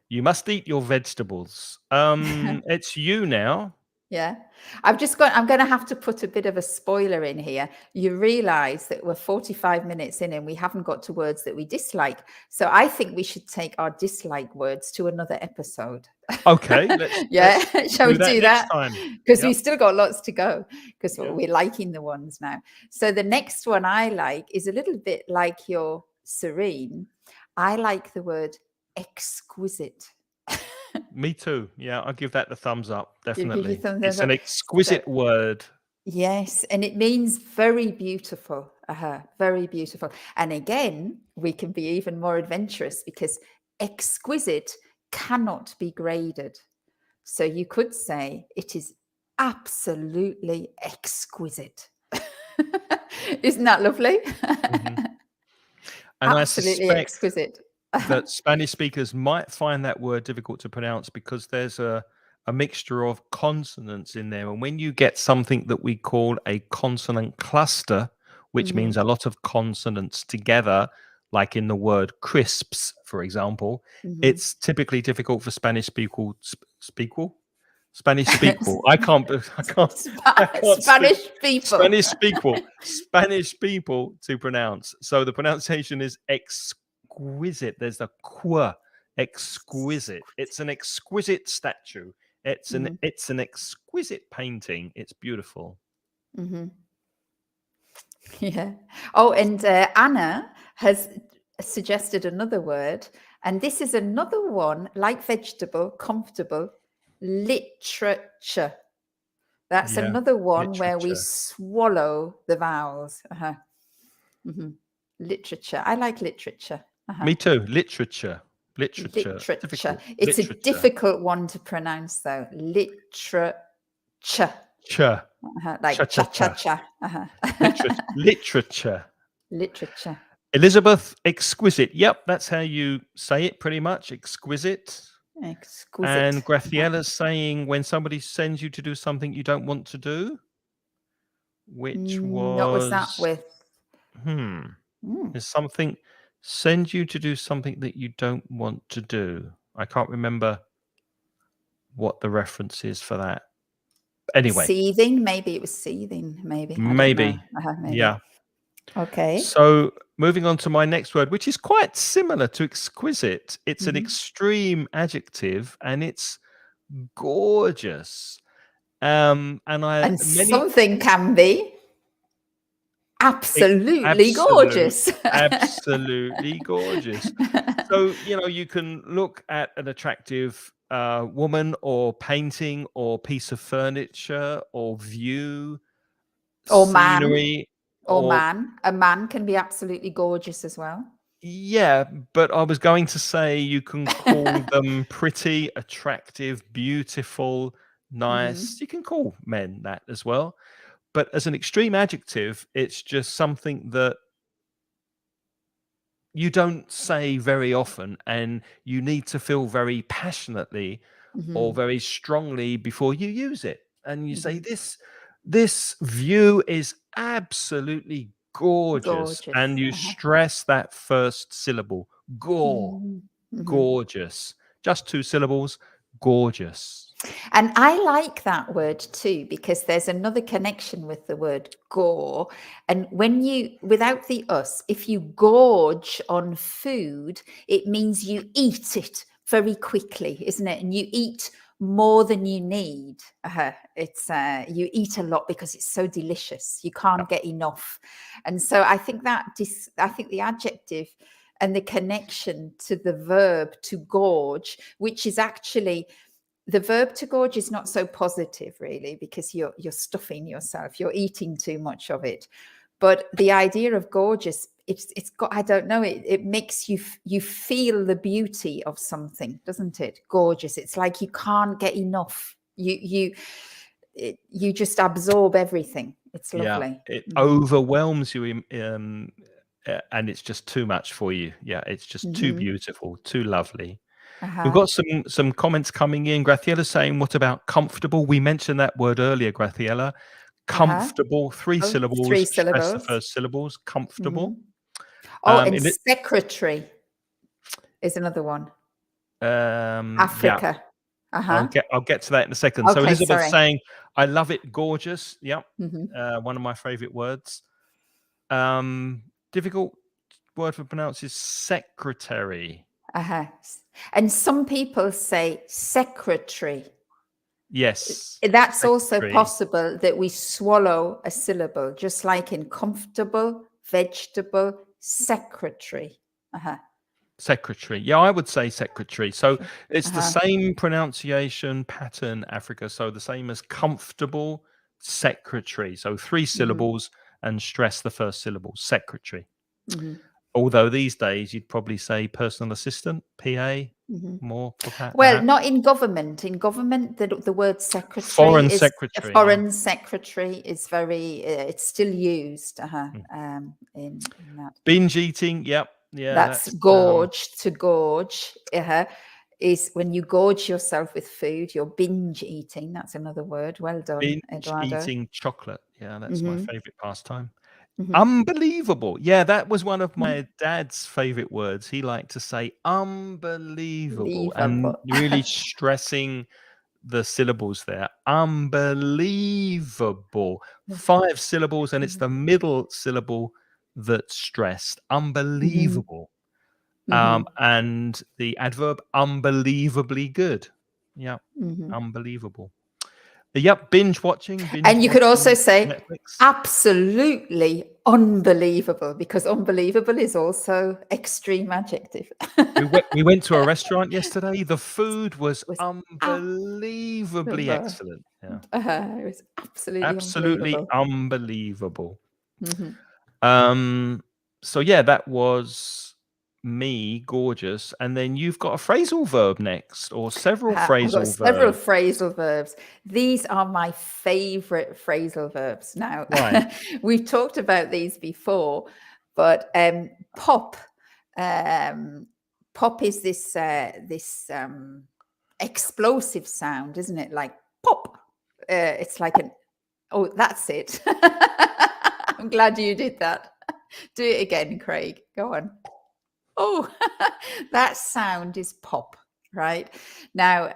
You must eat your vegetables. It's you now. Yeah. I'm going to have to put a bit of a spoiler in here. You realize that we're 45 minutes in and we haven't got to words that we dislike. So I think we should take our dislike words to another episode. Okay, yeah. let's Shall we do that do next that? time. Because Yep. we've still got lots to go because Yeah. we're liking the ones now. So the next one I like is a little bit like your Serene. I like the word exquisite. Me too. Yeah, I'll give that the thumbs up. Give you Definitely. thumbs It's up. an exquisite word. Yes, and it means very beautiful. Very beautiful. And again, we can be even more adventurous because exquisite cannot be graded. So you could say it is absolutely exquisite. Isn't that lovely? Mhm. And Absolutely I suspect exquisite. that Spanish speakers might find that word difficult to pronounce because there's a mixture of consonants in there. And when you get something that we call a consonant cluster, which means a lot of consonants together, like in the word crisps, for example, it's typically difficult for Spanish people. Spanish speakable. I can't Spanish people. Spanish people to pronounce. So the pronunciation is exquisite. There's a qu, exquisite. It's an exquisite statue. It's an exquisite painting. It's beautiful. Yeah. Oh, and Anna has suggested another word, and this is another one like vegetable, comfortable, literature. That's Yeah, another one where we literature. swallow the vowels. Literature. I like literature. Me too. Literature. Literature. Difficult. It's Literature. a difficult one to pronounce, though. Literature. Cha. Like Cha, cha cha cha. Literature. Literature. Elizabeth, exquisite. Yep, that's how you say it pretty much. Exquisite. Exquisite. And Graciella's saying when somebody sends you to do something you don't want to do, which was... What was that with? There's something, send you to do something that you don't want to do. I can't remember what the reference is for that. Anyway. Seething? Maybe it was seething. Maybe. Maybe. Yeah. Okay. So moving on to my next word, which is quite similar to exquisite. It's an extreme adjective and it's gorgeous. And something can be absolutely gorgeous. Absolutely gorgeous. So, you can look at an attractive woman or painting or piece of furniture or view or scenery. Man. A man can be absolutely gorgeous as well. Yeah, but I was going to say you can call them pretty, attractive, beautiful, nice. You can call men that as well. But as an extreme adjective, it's just something that you don't say very often, and you need to feel very passionately or very strongly before you use it. And you say, this view is absolutely gorgeous. And you stress that first syllable, gorgeous. Just 2 syllables, gorgeous. And I like that word too, because there's another connection with the word gore. And when without the us, if you gorge on food, it means you eat it very quickly, isn't it? And you eat more than you need. It's you eat a lot because it's so delicious. You can't get enough. And so I think the adjective and the connection to the verb to gorge, which is actually... The verb to gorge is not so positive, really, because you're stuffing yourself, you're eating too much of it. But the idea of gorgeous, it's got, I don't know, it makes you feel the beauty of something, doesn't it? Gorgeous. It's like you can't get enough. You just absorb everything. It's lovely. Yeah, it overwhelms you, and it's just too much for you. Yeah, it's just too beautiful, too lovely. We've got some comments coming in. Graciela saying, what about comfortable? We mentioned that word earlier, Graciela. Comfortable, 3 syllables. 3 syllables. Stress the first syllables. Comfortable. And secretary is another one. Yeah, Africa. I'll get to that in a second. So Okay, Elizabeth's sorry. saying, I love it, gorgeous. Yep. Mhm. One of my favorite words. Difficult word for pronounce is secretary. And some people say secretary. Yes, That's also secretary. possible that we swallow a syllable, just like in comfortable, vegetable, secretary. Secretary. Yeah, I would say secretary. So Sure. it's the same pronunciation pattern, Africa. So the same as comfortable, secretary. So 3 syllables and stress the first syllable, secretary. Although these days you'd probably say personal assistant, PA, more Well, not in government. In government, the word secretary foreign is a secretary. Yeah. foreign secretary is very. It's still used in that. Binge eating. Yep. Yeah. That's gorge, to gorge. Is when you gorge yourself with food. You're binge eating. That's another word. Well done, binge Eduardo. eating chocolate. Yeah, that's my favorite pastime. Unbelievable. Yeah, that was one of my dad's favorite words. He liked to say unbelievable and really stressing the syllables there. Unbelievable. 5 syllables, and it's the middle syllable that's stressed. Unbelievable. And the adverb unbelievably good. Yeah, unbelievable. Yep, binge watching. And you could also say Netflix. absolutely unbelievable, because unbelievable is also extreme adjective. We went to a restaurant yesterday. The food was Was unbelievably excellent. Yeah, it was absolutely unbelievable. unbelievable. So yeah, that was me, gorgeous, and then you've got a phrasal verb next, or several I've got phrasal several verbs. phrasal verbs. These are my favorite phrasal verbs. Now, Right. we've talked about these before, but pop, pop is this explosive sound, isn't it? Like pop. It's like an. Oh, that's it. I'm glad you did that. Do it again, Craig. Go on. Oh, that sound is pop, right? Now,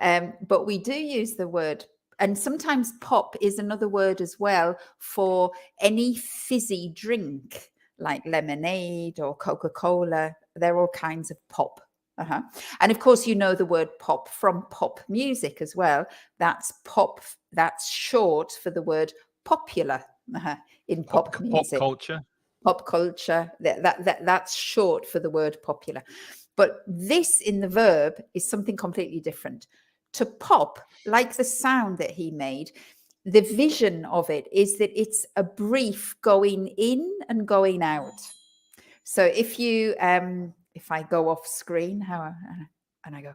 but we do use the word, and sometimes pop is another word as well for any fizzy drink like lemonade or Coca-Cola. They're all kinds of pop. And of course, you know the word pop from pop music as well. That's pop. That's short for the word popular in pop music. Pop culture. That's short for the word popular. But this in the verb is something completely different. To pop, like the sound that he made, the vision of it is that it's a brief going in and going out. So if you if I go off screen, and I go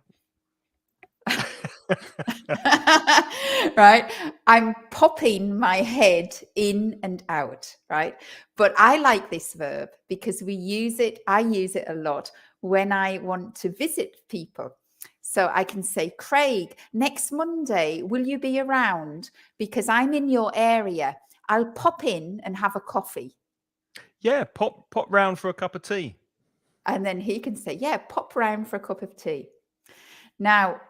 right, I'm popping my head in and out, right? But I like this verb because I use it a lot when I want to visit people. So I can say, Craig, next Monday, will you be around? Because I'm in your area. I'll pop in and have a coffee. Yeah, pop round for a cup of tea. And then he can say, yeah, pop round for a cup of tea. Now,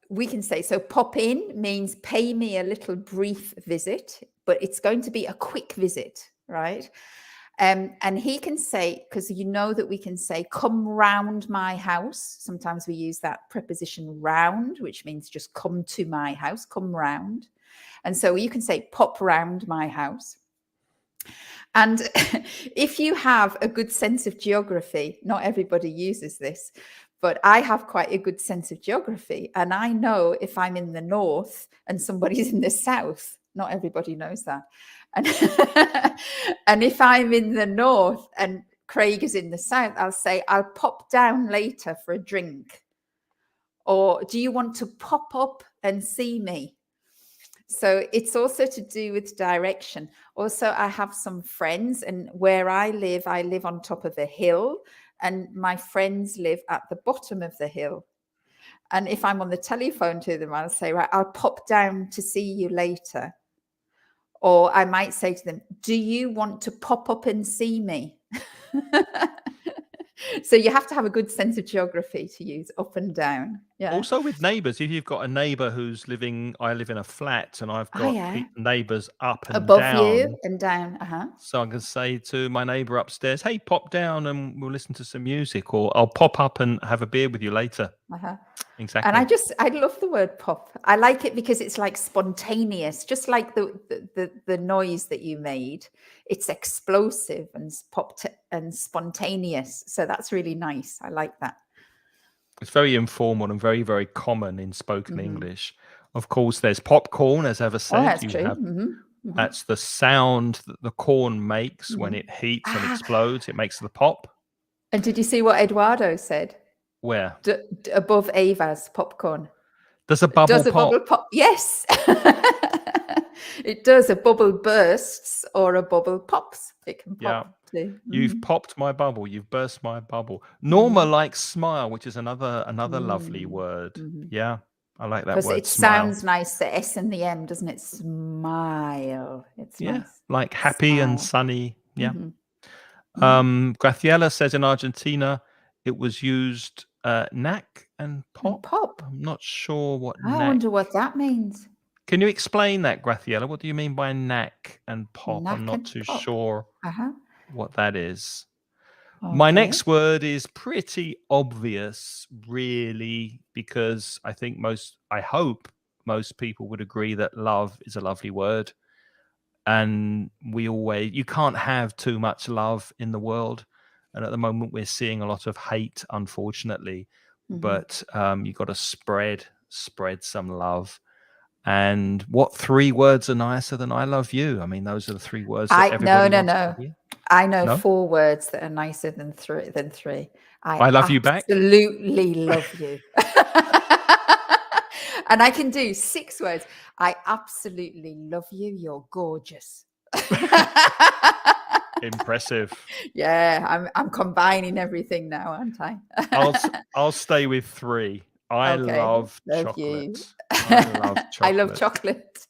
we can say, so pop in means pay me a little brief visit, but it's going to be a quick visit, right? And he can say, because you know that we can say, come round my house. Sometimes we use that preposition round, which means just come to my house, come round. And so you can say, pop round my house. And if you have a good sense of geography, not everybody uses this, but I have quite a good sense of geography. And I know if I'm in the north and somebody's in the south. Not everybody knows that. And, and if I'm in the north and Craig is in the south, I'll say, I'll pop down later for a drink. Or do you want to pop up and see me? So it's also to do with direction. Also, I have some friends, and where I live on top of a hill, and my friends live at the bottom of the hill. And if I'm on the telephone to them, I'll say, right, I'll pop down to see you later. Or I might say to them, do you want to pop up and see me? So you have to have a good sense of geography to use up and down. Yeah. Also with neighbours, if you've got a neighbour who's living, I live in a flat and I've Oh, got yeah. neighbours up and Above you down. and down. Uh-huh. So I can say to my neighbour upstairs, hey, pop down and we'll listen to some music, or I'll pop up and have a beer with you later. Uh-huh. And Exactly. I love the word pop. I like it because it's like spontaneous, just like the noise that you made. It's explosive and popped and spontaneous. So that's really nice. I like that. It's very informal and very, very common in spoken Mm-hmm. English. Of course, there's popcorn, as Eva Oh, said. that's You true. have Mm-hmm. Mm-hmm. that's the sound that the corn makes when Mm-hmm. it heats and Ah, explodes. It makes the pop. and did you see what Eduardo said? Where Above Ava's popcorn. does a bubble Does a pop? bubble pop? Yes. It does. A bubble bursts or a bubble pops. It can Yeah. pop too. You've popped my bubble. You've burst my bubble. Mm-hmm. Norma likes smile, which is another lovely Mm-hmm. word. Mm-hmm. Yeah, I like that Because word. it Smile. sounds nice, the S and the M, doesn't it? Smile. It's Yeah, nice. like happy and Smile. sunny. Yeah. Mm-hmm. Graciela says in Argentina it was used knack and And pop. pop. I'm not sure what I knack. wonder what that means. Can you explain that, Graciela? What do you mean by knack and pop? Knack I'm not and too pop. sure Uh-huh. what that is. Okay. My next word is pretty obvious, really, because I hope most people would agree that love is a lovely word. And you can't have too much love in the world. And at the moment, we're seeing a lot of hate, unfortunately. Mm-hmm. But you've got to spread some love. And what 3 words are nicer than I love you? I mean, those are the 3 words that everybody wants to hear. I know No? 4 words that are nicer than three. I love you back. Absolutely love you. And I can do 6 words. I absolutely love you. You're gorgeous. Impressive. Yeah, I'm combining everything now, aren't I? I'll stay with 3. I love chocolate. I love chocolate. I love chocolate.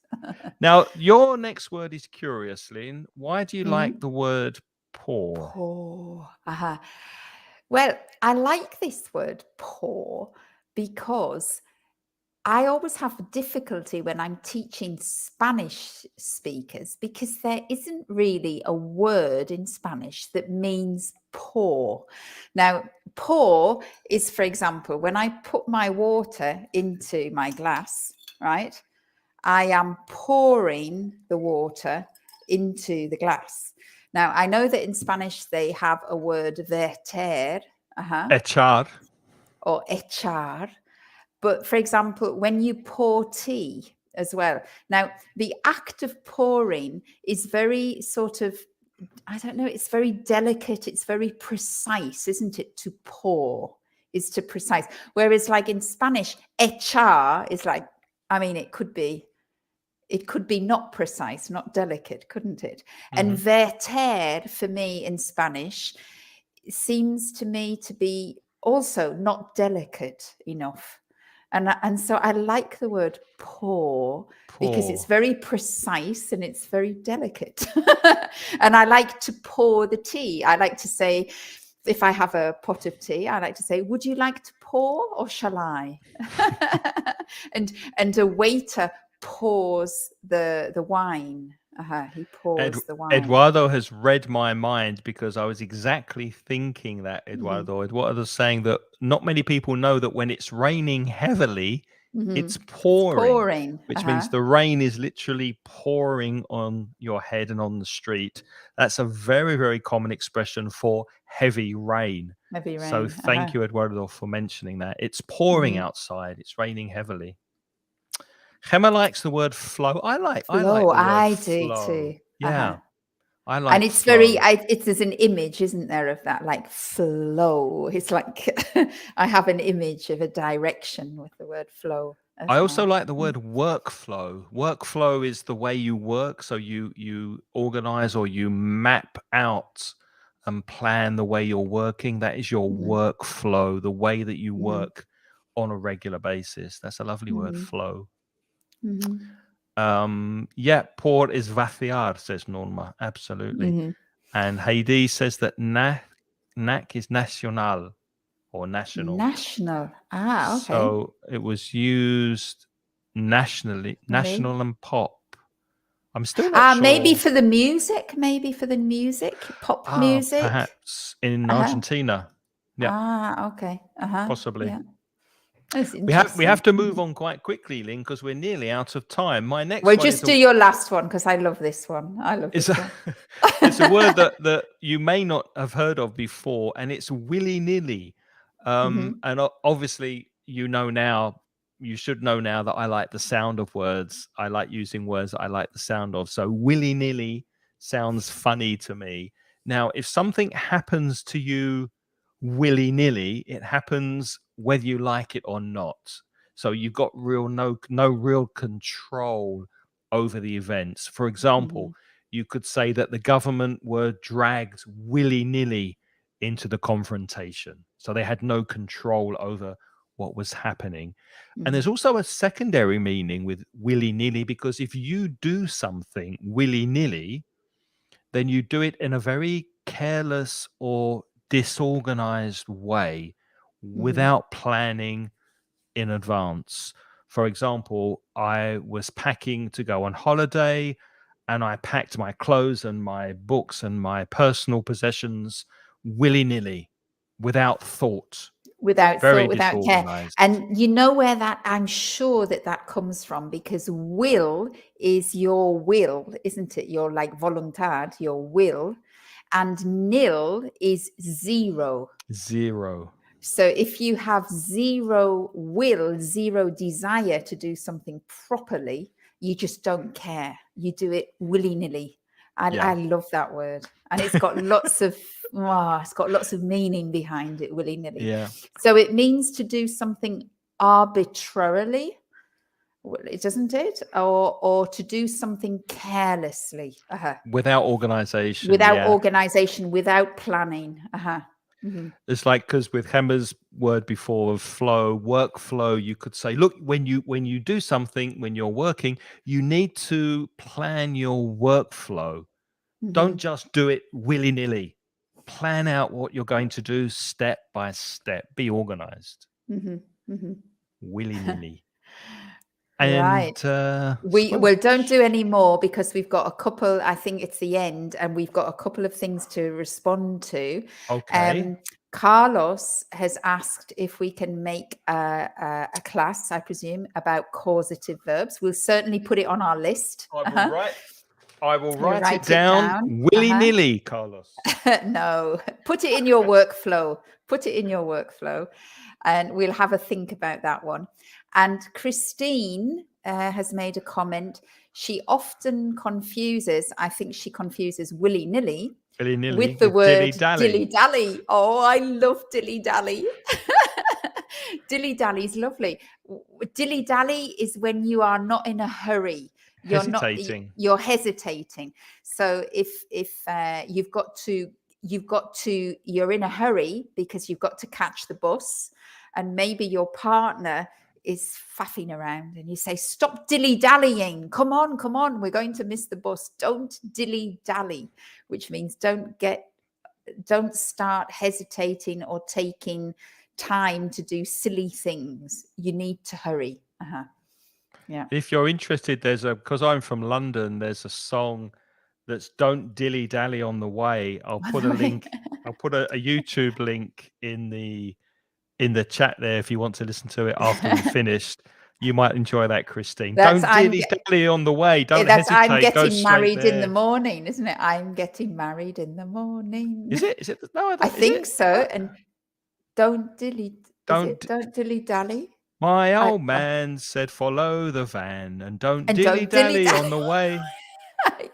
Now, your next word is curious, Lynn. Why do you like Mm-hmm. the word poor? Poor. Uh-huh. Well, I like this word poor because I always have difficulty when I'm teaching Spanish speakers because there isn't really a word in Spanish that means pour. Now, pour is, for example, when I put my water into my glass, right? I am pouring the water into the glass. Now, I know that in Spanish they have a word verter, Echar. or echar. But for example, when you pour tea as well. Now, the act of pouring is very sort of, I don't know, it's very delicate. It's very precise, isn't it? To pour is to precise. Whereas like in Spanish, echar is like, I mean, it could be not precise, not delicate, couldn't it? Mm-hmm. And verter for me in Spanish seems to me to be also not delicate enough. And so I like the word pour because it's very precise and it's very delicate. And I like to pour the tea. I like to say, if I have a pot of tea, I like to say, would you like to pour or shall I? and a waiter pours the wine. He pours the wine. Eduardo has read my mind because I was exactly thinking that, Eduardo. Eduardo's saying that not many people know that when it's raining heavily, it's pouring, which means the rain is literally pouring on your head and on the street. That's a very, very common expression for heavy rain. Heavy rain. So thank you, Eduardo, for mentioning that. It's pouring outside. It's raining heavily. Gemma likes the word flow. I like the word flow. Too. Yeah. I like and it's flow. there's an image, isn't there, of that, like flow. It's like I have an image of a direction with the word flow. I also like the word workflow. Workflow is the way you work. So you organize or you map out and plan the way you're working. That is your workflow, the way that you work on a regular basis. That's a lovely word, flow. Pour is vaciar, says Norma. Absolutely. And Heidi says that Knack is national or national. National. Ah, okay. So it was used nationally, national and pop. I'm still not sure. Maybe for the music, pop music. Perhaps in Argentina. Yeah. Okay. Possibly. Yeah. That's We interesting. have to move on quite quickly, Lynn, because we're nearly out of time. My next Well, one just is do your last one because I love this one. it's a word that you may not have heard of before, and it's willy-nilly. And obviously, you should know now that I like the sound of words. I like using words that I like the sound of. So willy-nilly sounds funny to me. Now, if something happens to you willy-nilly, it happens whether you like it or not. So you've got no real control over the events. For example, you could say that the government were dragged willy-nilly into the confrontation. So they had no control over what was happening. And there's also a secondary meaning with willy-nilly, because if you do something willy-nilly, then you do it in a very careless or disorganized way without planning in advance. For example, I was packing to go on holiday, and I packed my clothes and my books and my personal possessions willy-nilly, without thought. Without Very thought, without care. disorganized. And you know where I'm sure that comes from, because will is your will, isn't it? Your like voluntad, your will. And nil is zero. So if you have zero will, zero desire to do something properly, you just don't care. You do it willy-nilly. I love that word. And it's got lots of meaning behind it, willy-nilly. Yeah. So it means to do something arbitrarily, doesn't it? Or to do something carelessly. Without organization. Without planning. It's like, because with Hemmer's word before of flow, workflow, you could say, look, when you do something, when you're working, you need to plan your workflow. Don't just do it willy-nilly. Plan out what you're going to do step by step. Be organized. Willy-nilly. Right. Don't do any more, because we've got a couple. I think it's the end, and we've got a couple of things to respond to. Okay. Carlos has asked if we can make a class, I presume, about causative verbs. We'll certainly put it on our list. I will write it down willy-nilly, Carlos. No, put it in your workflow. And we'll have a think about that one. And Christine has made a comment. She often confuses willy-nilly with the word dilly-dally. Oh, I love dilly-dally. Dilly-dally is lovely. Dilly-dally is when you are not in a hurry. You're hesitating. So if you're in a hurry because you've got to catch the bus, and maybe your partner is faffing around, and you say, stop dilly-dallying, come on, we're going to miss the bus. Don't dilly-dally, which means don't start hesitating or taking time to do silly things. You need to hurry. Yeah. If you're interested, because I'm from London, there's a song that's "Don't Dilly Dally on the Way." I'll put a link. I'll put a YouTube link in the chat there if you want to listen to it after we've finished. You might enjoy that, Christine. Don't dilly dally on the way. Don't hesitate. I'm getting married in the morning, isn't it? I'm getting married in the morning. Is it? No, I think so. And don't dilly dally. My old man said, follow the van and don't dilly-dally on the way.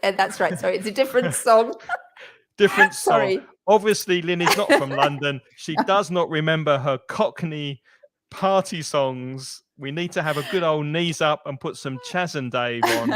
Yeah, that's right. Sorry, it's a different song. Different song. Sorry. Obviously, Lynn is not from London. She does not remember her Cockney party songs. We need to have a good old knees up and put some Chas and Dave on.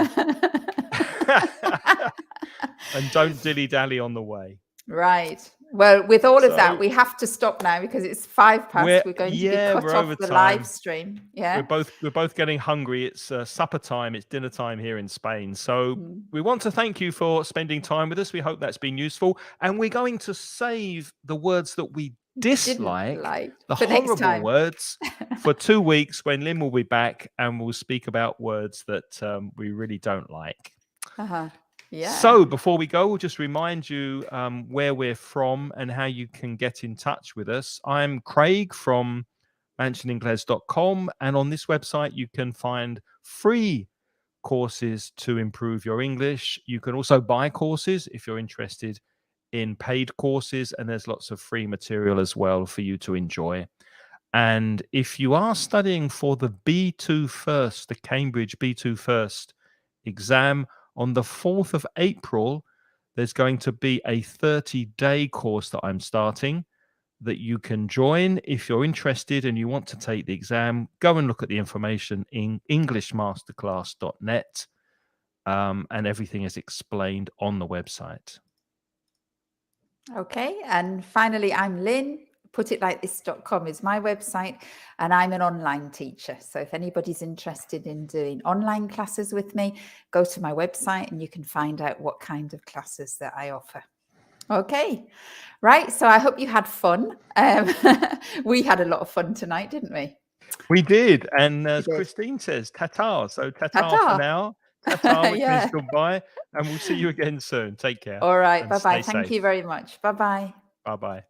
And don't dilly-dally on the way. Right. Well, with all of that, So we have to stop now because it's 5 past. We're going to be cut we're off over the live time. stream. Yeah. We're both getting hungry. It's supper time. It's dinner time here in Spain. So we want to thank you for spending time with us. We hope that's been useful, and we're going to save the words that we dislike, the for next horrible time. words, for 2 weeks when Lynn will be back, and we'll speak about words that we really don't like. Yeah. So before we go, we'll just remind you where we're from and how you can get in touch with us. I'm Craig from mansioningles.com, and on this website you can find free courses to improve your English. You can also buy courses if you're interested in paid courses, and there's lots of free material as well for you to enjoy. And if you are studying for the B2 First, the Cambridge B2 First exam, on the 4th of April, there's going to be a 30-day course that I'm starting that you can join. If you're interested and you want to take the exam, go and look at the information in englishmasterclass.net, and everything is explained on the website. Okay, and finally, I'm Lynn. Putitlikethis.com is my website, and I'm an online teacher. So if anybody's interested in doing online classes with me, go to my website and you can find out what kind of classes that I offer. Okay, right. So I hope you had fun. We had a lot of fun tonight, didn't we? We did. And as Christine says, ta-ta. So ta-ta for now. Ta-ta, which means goodbye. And we'll see you again soon. Take care. All right. Bye-bye. Thank you very much. Bye-bye. Bye-bye.